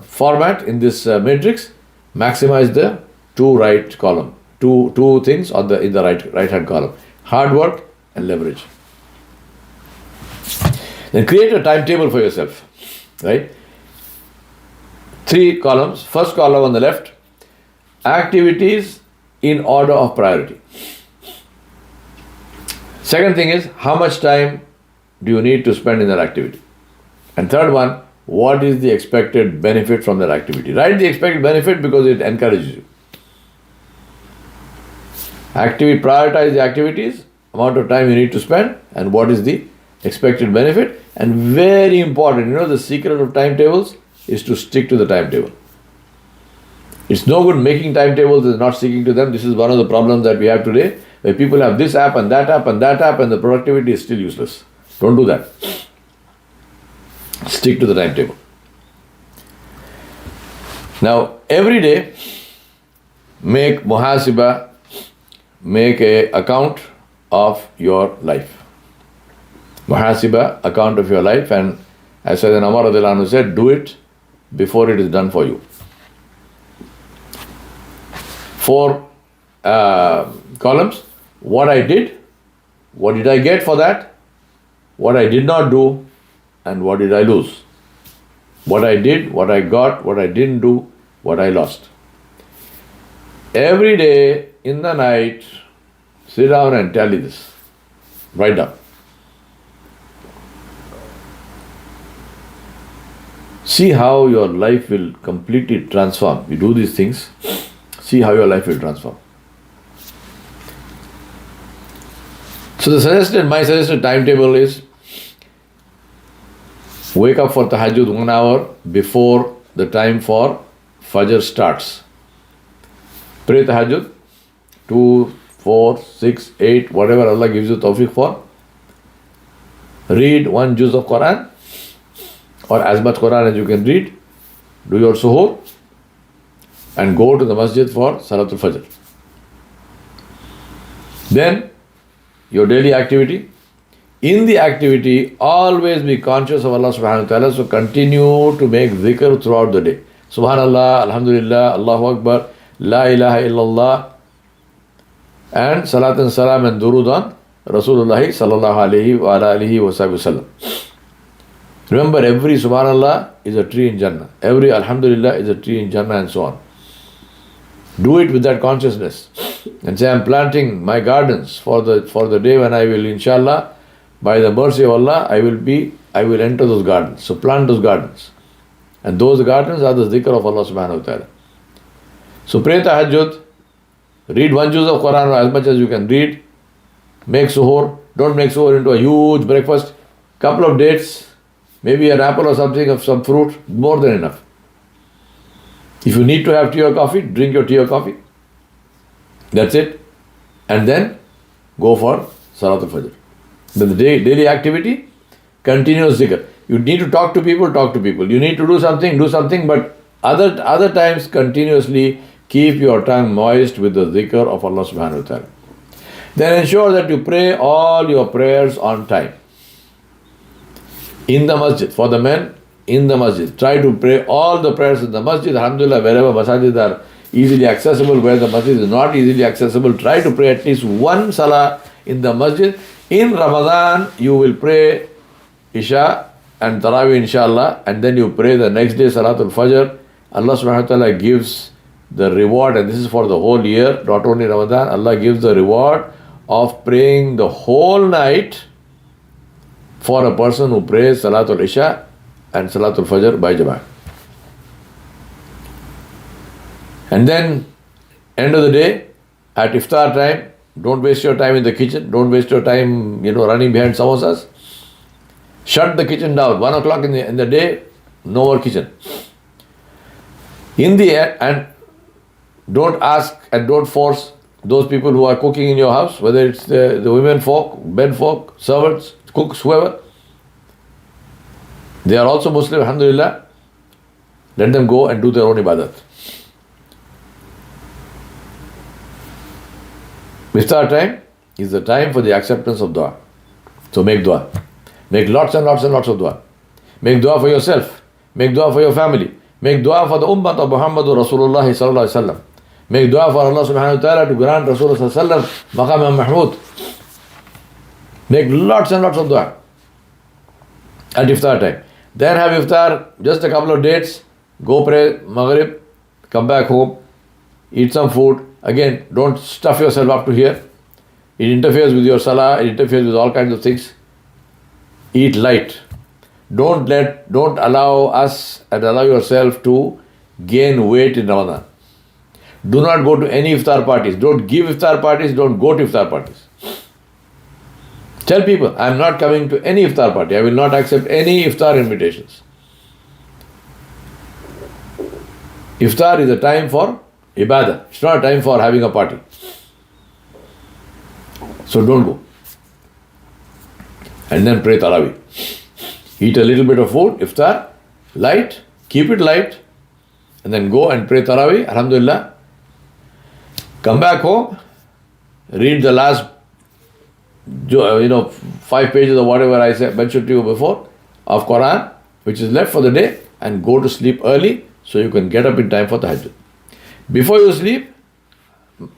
format, in this matrix, maximize the two right column, two things in the right hand column: hard work and leverage. Then create a timetable for yourself, right? 3 columns. First column on the left, activities in order of priority. Second thing is, how much time do you need to spend in that activity? And third one, what is the expected benefit from that activity? Write the expected benefit because it encourages you. Prioritize the activities, amount of time you need to spend, and what is the expected benefit. And very important, the secret of timetables is to stick to the timetable. It's no good making timetables and not sticking to them. This is one of the problems that we have today, where people have this app and that app and that app, and the productivity is still useless. Don't do that. Stick to the timetable. Now, every day, make muhasiba, make an account of your life. Muhasiba, account of your life, and as Sayyidina Umar radiallahu anhu said, do it before it is done for you. 4 columns: what I did, what did I get for that, what I did not do, and what did I lose. What I did, what I got, what I didn't do, what I lost. Every day in the night, sit down and tally this. Write down. See how your life will completely transform. You do these things, see how your life will transform. So my suggested timetable is, wake up for tahajjud 1 hour before the time for Fajr starts. Pray tahajjud 2 4, 6, 8, whatever Allah gives you tawfiq for. Read one juz of Quran or as much Quran as you can read. Do your suhoor and go to the masjid for Salatul Fajr. Then your daily activity. In the activity, always be conscious of Allah subhanahu wa ta'ala. So continue to make dhikr throughout the day. Subhanallah, Alhamdulillah, Allahu Akbar, La ilaha illallah, and salat and salam and durud on Rasulullah sallallahu alayhi wa alihi wa sallam. Remember, every Subhanallah is a tree in Jannah. Every Alhamdulillah is a tree in Jannah, and so on. Do it with that consciousness. And say, I'm planting my gardens for the day when I will, inshallah, by the mercy of Allah, I will enter those gardens. So plant those gardens. And those gardens are the dhikr of Allah subhanahu wa ta'ala. So pray tahajjud, read one juz of Quran as much as you can read, make suhoor, don't make suhoor into a huge breakfast, couple of dates, maybe an apple or something of some fruit, more than enough. If you need to have tea or coffee, drink your tea or coffee. That's it. And then go for Salatul Fajr. Then the daily activity, continuous zikr. You need to talk to people, talk to people. You need to do something, but other times continuously keep your tongue moist with the zikr of Allah subhanahu wa ta'ala. Then ensure that you pray all your prayers on time. In the masjid, for the men, in the masjid. Try to pray all the prayers in the masjid. Alhamdulillah, wherever masajid are easily accessible, where the masjid is not easily accessible, try to pray at least one salah in the masjid. In Ramadan, you will pray Isha and Tarawih inshallah, and then you pray the next day Salatul Fajr. Allah subhanahu wa ta'ala gives the reward, and this is for the whole year, not only Ramadan. Allah gives the reward of praying the whole night for a person who prays Salatul Isha and Salatul Fajr by Jama'ah. And then, end of the day, at iftar time, don't waste your time in the kitchen. Don't waste your time, running behind samosas. Shut the kitchen down. 1 o'clock in the day, no more kitchen. In the end, and don't ask and don't force those people who are cooking in your house, whether it's the women folk, men folk, servants, cooks, whoever. They are also Muslim, alhamdulillah. Let them go and do their own ibadat. Iftar time is the time for the acceptance of dua. So make dua. Make lots and lots and lots of dua. Make dua for yourself. Make dua for your family. Make dua for the ummah of Muhammadur Rasulullah sallallahu alaihi wasallam. Make dua for Allah subhanahu wa ta'ala to grant Rasulullah sallallahu alaihi wasallam maqam al-mahmud. Make lots and lots of dua at iftar time. Then have iftar, just a couple of dates, go pray Maghrib, come back home, eat some food. Again, don't stuff yourself up to here. It interferes with your salah, it interferes with all kinds of things. Eat light. Don't allow us and allow yourself to gain weight in Ramadan. Do not go to any iftar parties. Don't give iftar parties, don't go to iftar parties. Tell people, I am not coming to any iftar party. I will not accept any iftar invitations. Iftar is a time for ibadah. It's not a time for having a party. So don't go. And then pray Tarawih. Eat a little bit of food, iftar, light, keep it light, and then go and pray Tarawih, alhamdulillah. Come back home, read the last 5 pages or whatever I mentioned to you before of Quran, which is left for the day, and go to sleep early so you can get up in time for tahajjud. Before you sleep,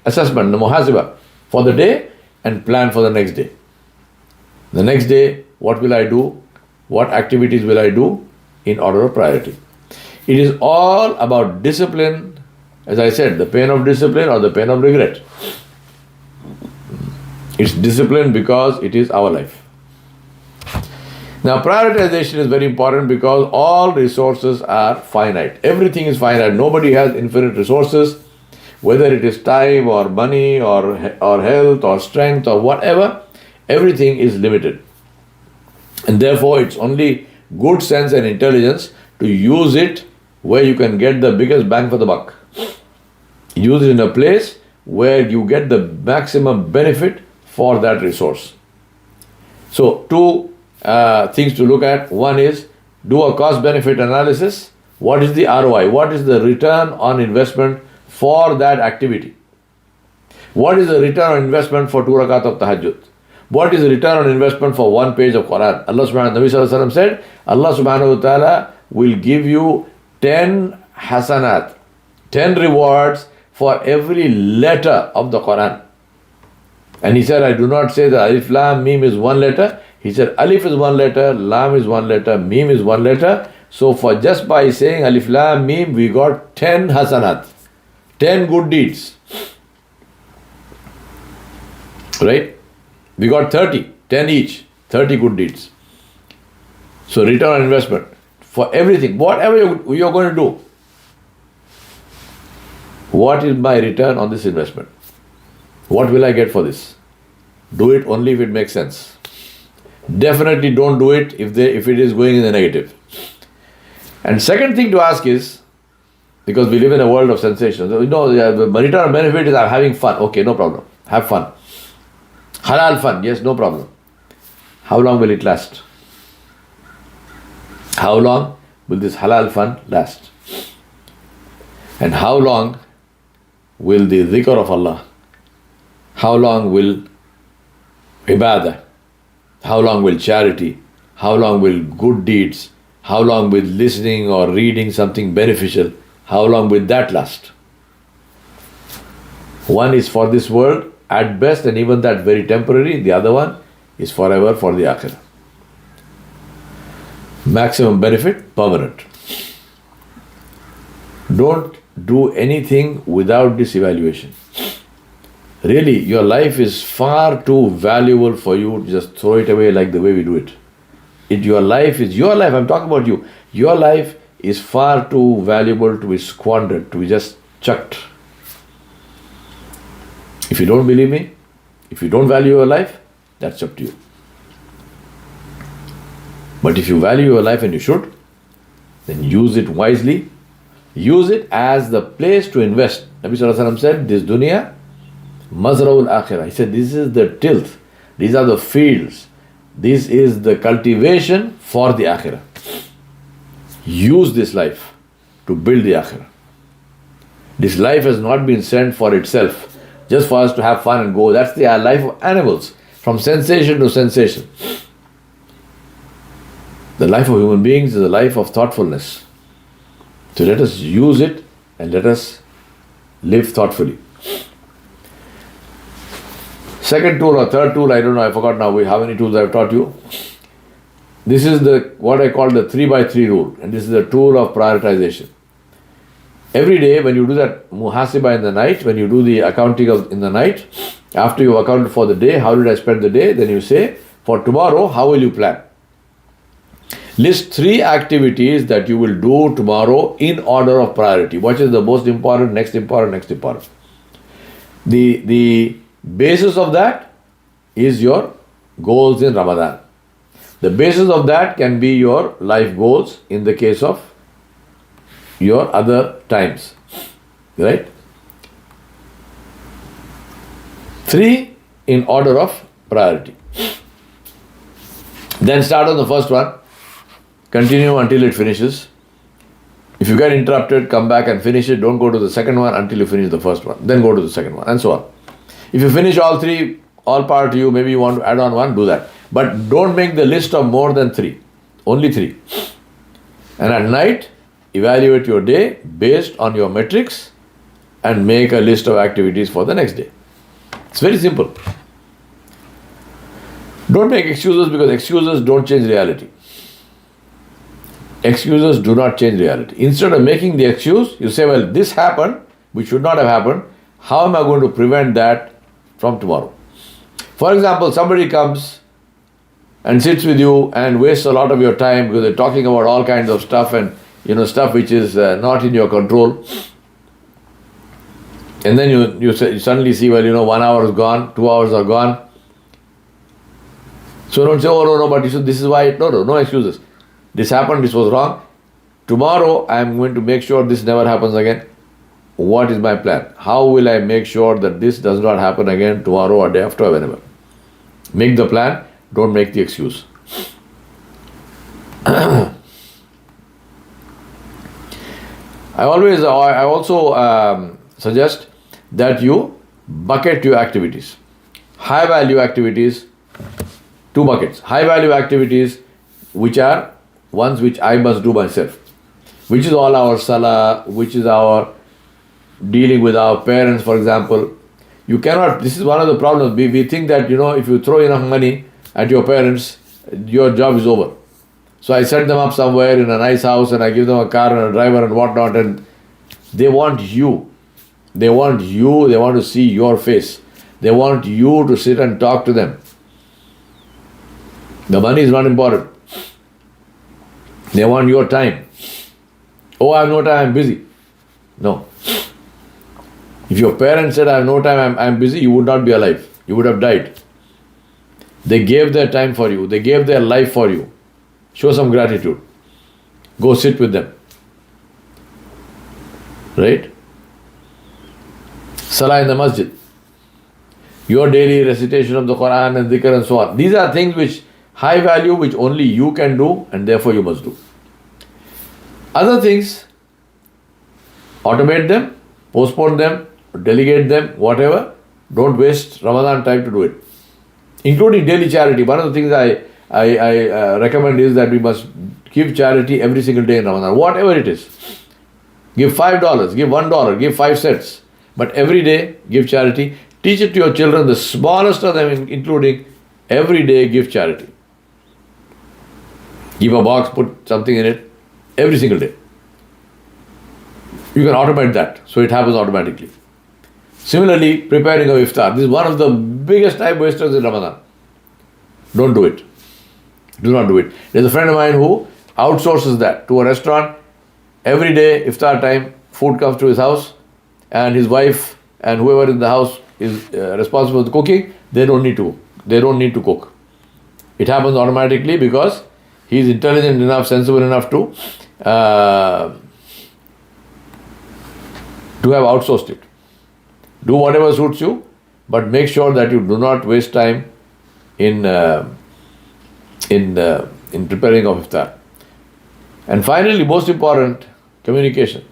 assessment, the muhasibah for the day, and plan for the next day. The next day, what will I do? What activities will I do in order of priority? It is all about discipline, as I said, the pain of discipline or the pain of regret. It's discipline because it is our life. Now, prioritization is very important because all resources are finite. Everything is finite. Nobody has infinite resources, whether it is time or money or health or strength or whatever. Everything is limited. And therefore, it's only good sense and intelligence to use it where you can get the biggest bang for the buck. Use it in a place where you get the maximum benefit for that resource. So, two things to look at. One is do a cost benefit analysis. What is the ROI? What is the return on investment for that activity? What is the return on investment for 2 rakat of tahajjud? What is the return on investment for 1 page of Quran? Allah subhanahu wa ta'ala said, Allah subhanahu wa ta'ala will give you 10 hasanat, 10 rewards for every letter of the Quran. And he said, I do not say that Alif Lam Mim is one letter. He said, Alif is one letter, Lam is one letter, Mim is one letter. So for just by saying Alif Lam Mim, we got 10 hasanat, 10 good deeds. Right? We got 30, 10 each, 30 good deeds. So return on investment for everything, whatever you're going to do. What is my return on this investment? What will I get for this? Do it only if it makes sense. Definitely don't do it if it is going in the negative. And second thing to ask is, because we live in a world of sensations, the return on benefit is I'm having fun. Okay, no problem. Have fun. Halal fun, yes, no problem. How long will it last? How long will this halal fun last? And how long will the dhikr of Allah? How long will ibadah? How long will charity? How long will good deeds? How long will listening or reading something beneficial? How long will that last? One is for this world at best, and even that very temporary. The other one is forever for the akhirah. Maximum benefit, permanent. Don't do anything without this evaluation. Really, your life is far too valuable for you to just throw it away like the way we do it. Your life is your life. I'm talking about you. Your life is far too valuable to be squandered, to be just chucked. If you don't believe me, if you don't value your life, that's up to you. But if you value your life, and you should, then use it wisely. Use it as the place to invest. Nabi Sallallahu Alaihi Wasallam said, this dunya, mazraul akhirah. He said, this is the tilth. These are the fields. This is the cultivation for the akhirah. Use this life to build the akhirah. This life has not been sent for itself, just for us to have fun and go. That's the life of animals, from sensation to sensation. The life of human beings is a life of thoughtfulness. So let us use it and let us live thoughtfully. Second tool or third tool, I don't know, I forgot now how many tools I've taught you. This is what I call the 3x3 rule, and this is the tool of prioritization. Every day when you do that muhasiba in the night, when you do the accounting in the night, after you accounted for the day, how did I spend the day? Then you say, for tomorrow, how will you plan? List 3 activities that you will do tomorrow in order of priority. What is the most important, next important, next important? The basis of that is your goals in Ramadan. The basis of that can be your life goals in the case of your other times. Right? 3 in order of priority. Then start on the first one. Continue until it finishes. If you get interrupted, come back and finish it. Don't go to the second one until you finish the first one. Then go to the second one, and so on. If you finish all 3, all power to you, maybe you want to add on one, do that. But don't make the list of more than 3. Only 3. And at night, evaluate your day based on your metrics and make a list of activities for the next day. It's very simple. Don't make excuses, because excuses don't change reality. Excuses do not change reality. Instead of making the excuse, you say, well, this happened, which should not have happened. How am I going to prevent that from tomorrow? For example, somebody comes and sits with you and wastes a lot of your time because they're talking about all kinds of stuff, and stuff which is not in your control. And then you suddenly see, well, 1 hour is gone, 2 hours are gone. So don't say, oh no, but this is why. No excuses. This happened, this was wrong. Tomorrow I am going to make sure this never happens again. what is my plan? How will I make sure that this does not happen again tomorrow or day after or whenever? Make the plan, don't make the excuse. I also suggest that you bucket your activities. High value activities, two buckets. High value activities, which are ones which I must do myself, which is all our salah, which is our dealing with our parents, for example. You cannot, this is one of the problems. We think that, if you throw enough money at your parents, your job is over. So I set them up somewhere in a nice house and I give them a car and a driver and whatnot, and they want you. They want you, they want to see your face. They want you to sit and talk to them. The money is not important. They want your time. Oh, I have no time, I'm busy. No. If your parents said, I have no time, I'm busy, you would not be alive. You would have died. They gave their time for you. They gave their life for you. Show some gratitude. Go sit with them. Right? Salah in the masjid. Your daily recitation of the Quran and dhikr and so on. These are things which high value, which only you can do and therefore you must do. Other things, automate them, postpone them, delegate them, whatever. Don't waste Ramadan time to do it. Including daily charity. One of the things I recommend is that we must give charity every single day in Ramadan, whatever it is. Give $5, give $1, give 5 cents. But every day, give charity. Teach it to your children, the smallest of them, including every day, give charity. Give a box, put something in it, every single day. You can automate that, so it happens automatically. Similarly, preparing of iftar. This is one of the biggest time wasters in Ramadan. Don't do it. Do not do it. There's a friend of mine who outsources that to a restaurant. Every day, iftar time, food comes to his house, and his wife and whoever in the house is responsible for the cooking, they don't need to cook. It happens automatically because he is intelligent enough, sensible enough to have outsourced it. Do whatever suits you, but make sure that you do not waste time in preparing of iftar. And finally, most important, communication,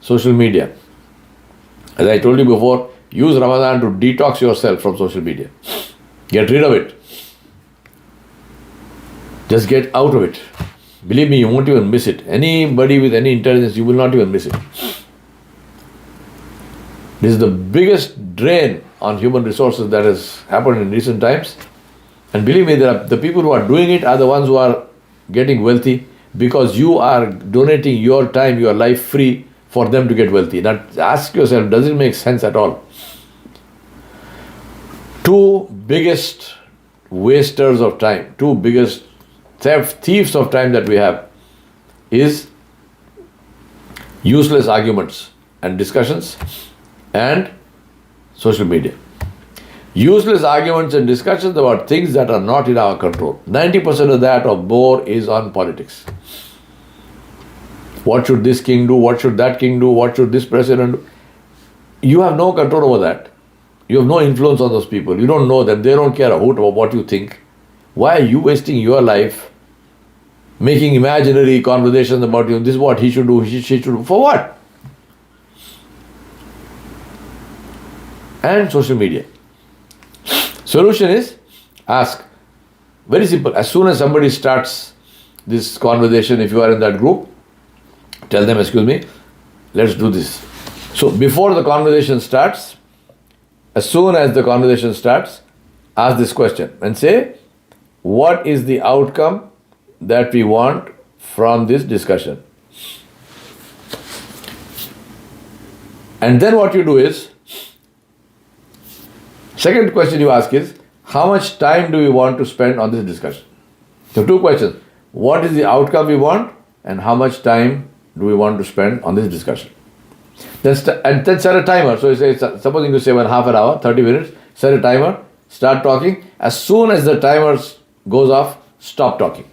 social media. As I told you before, use Ramadan to detox yourself from social media. Get rid of it. Just get out of it. Believe me, you won't even miss it. Anybody with any intelligence, you will not even miss it. This is the biggest drain on human resources that has happened in recent times. And believe me, the people who are doing it are the ones who are getting wealthy because you are donating your time, your life free for them to get wealthy. Now ask yourself, does it make sense at all? Two biggest wasters of time, two biggest thieves of time that we have is useless arguments and discussions and social media. Useless arguments and discussions about things that are not in our control. 90% of that or more is on politics. What should this king do? What should that king do? What should this president do? You have no control over that. You have no influence on those people. You don't know them. They don't care a hoot about what you think. Why are you wasting your life making imaginary conversations about you? This is what he should do, she should do. For what? And social media. Solution is ask. Very simple. As soon as somebody starts this conversation, if you are in that group, tell them, excuse me, let's do this. So before the conversation starts, as soon as the conversation starts, ask this question and say, what is the outcome that we want from this discussion? And then what you do is, second question you ask is, how much time do we want to spend on this discussion? So two questions. What is the outcome we want and how much time do we want to spend on this discussion? Then set a timer. So you say, supposing you say half an hour, 30 minutes, set a timer, start talking. As soon as the timer goes off, stop talking.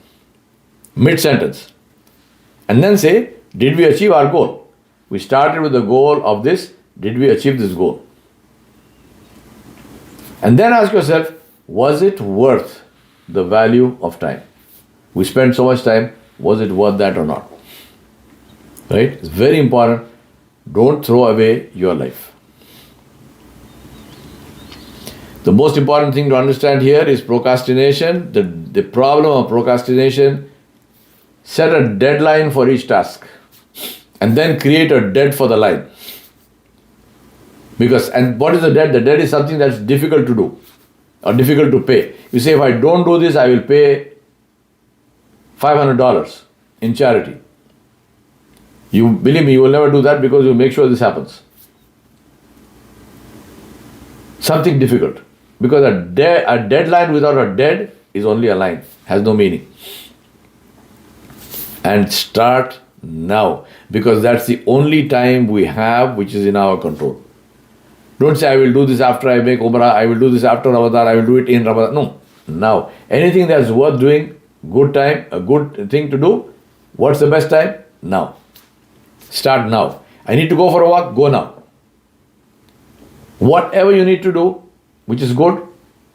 Mid-sentence. And then say, did we achieve our goal? We started with the goal of this. Did we achieve this goal? And then ask yourself, was it worth the value of time? We spent so much time, was it worth that or not? Right? It's very important. Don't throw away your life. The most important thing to understand here is procrastination. The problem of procrastination, set a deadline for each task and then create a debt for the line. And what is the debt? The debt is something that's difficult to do or difficult to pay. You say, if I don't do this, I will pay $500 in charity. You believe me, you will never do that because you make sure this happens. Something difficult. Because a deadline without a dead is only a line, has no meaning. And start now, because that's the only time we have which is in our control. Don't say, I will do this after I make Umrah, I will do this after Ramadan, I will do it in Ramadan. No, now. Anything that's worth doing, good time, a good thing to do, what's the best time? Now. Start now. I need to go for a walk, go now. Whatever you need to do, which is good,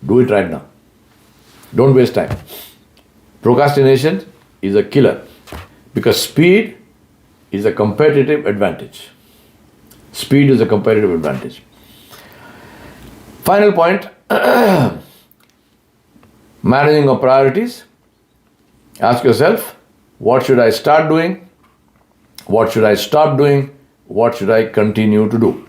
do it right now. Don't waste time. Procrastination is a killer because speed is a competitive advantage. Speed is a competitive advantage. Final point, managing of priorities. Ask yourself, what should I start doing? What should I stop doing? What should I continue to do?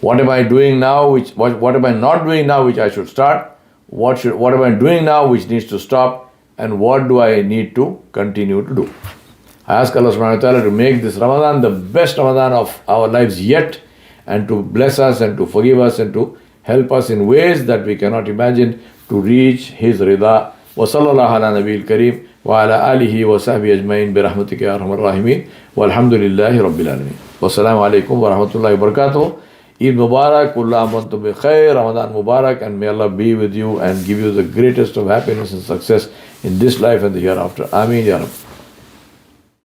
What am I doing now? What am I not doing now which I should start? What am I doing now which needs to stop? And what do I need to continue to do? I ask Allah subhanahu wa ta'ala to make this Ramadan the best Ramadan of our lives yet, and to bless us and to forgive us and to help us in ways that we cannot imagine to reach His rida. Wa sallallahu ala nabiyil kareem wa ala alihi wa sahbihi ajmain bi rahmatika ya arhamar rahimin walhamdulillahi rabbil alamin. Wassalamu alaikum wa rahmatullahi wa barakatuh. Eid Mubarak, Kullu aam wa antum bi khair, Ramadan Mubarak, and may Allah be with you and give you the greatest of happiness and success in this life and the hereafter. Ameen Ya Rabbi.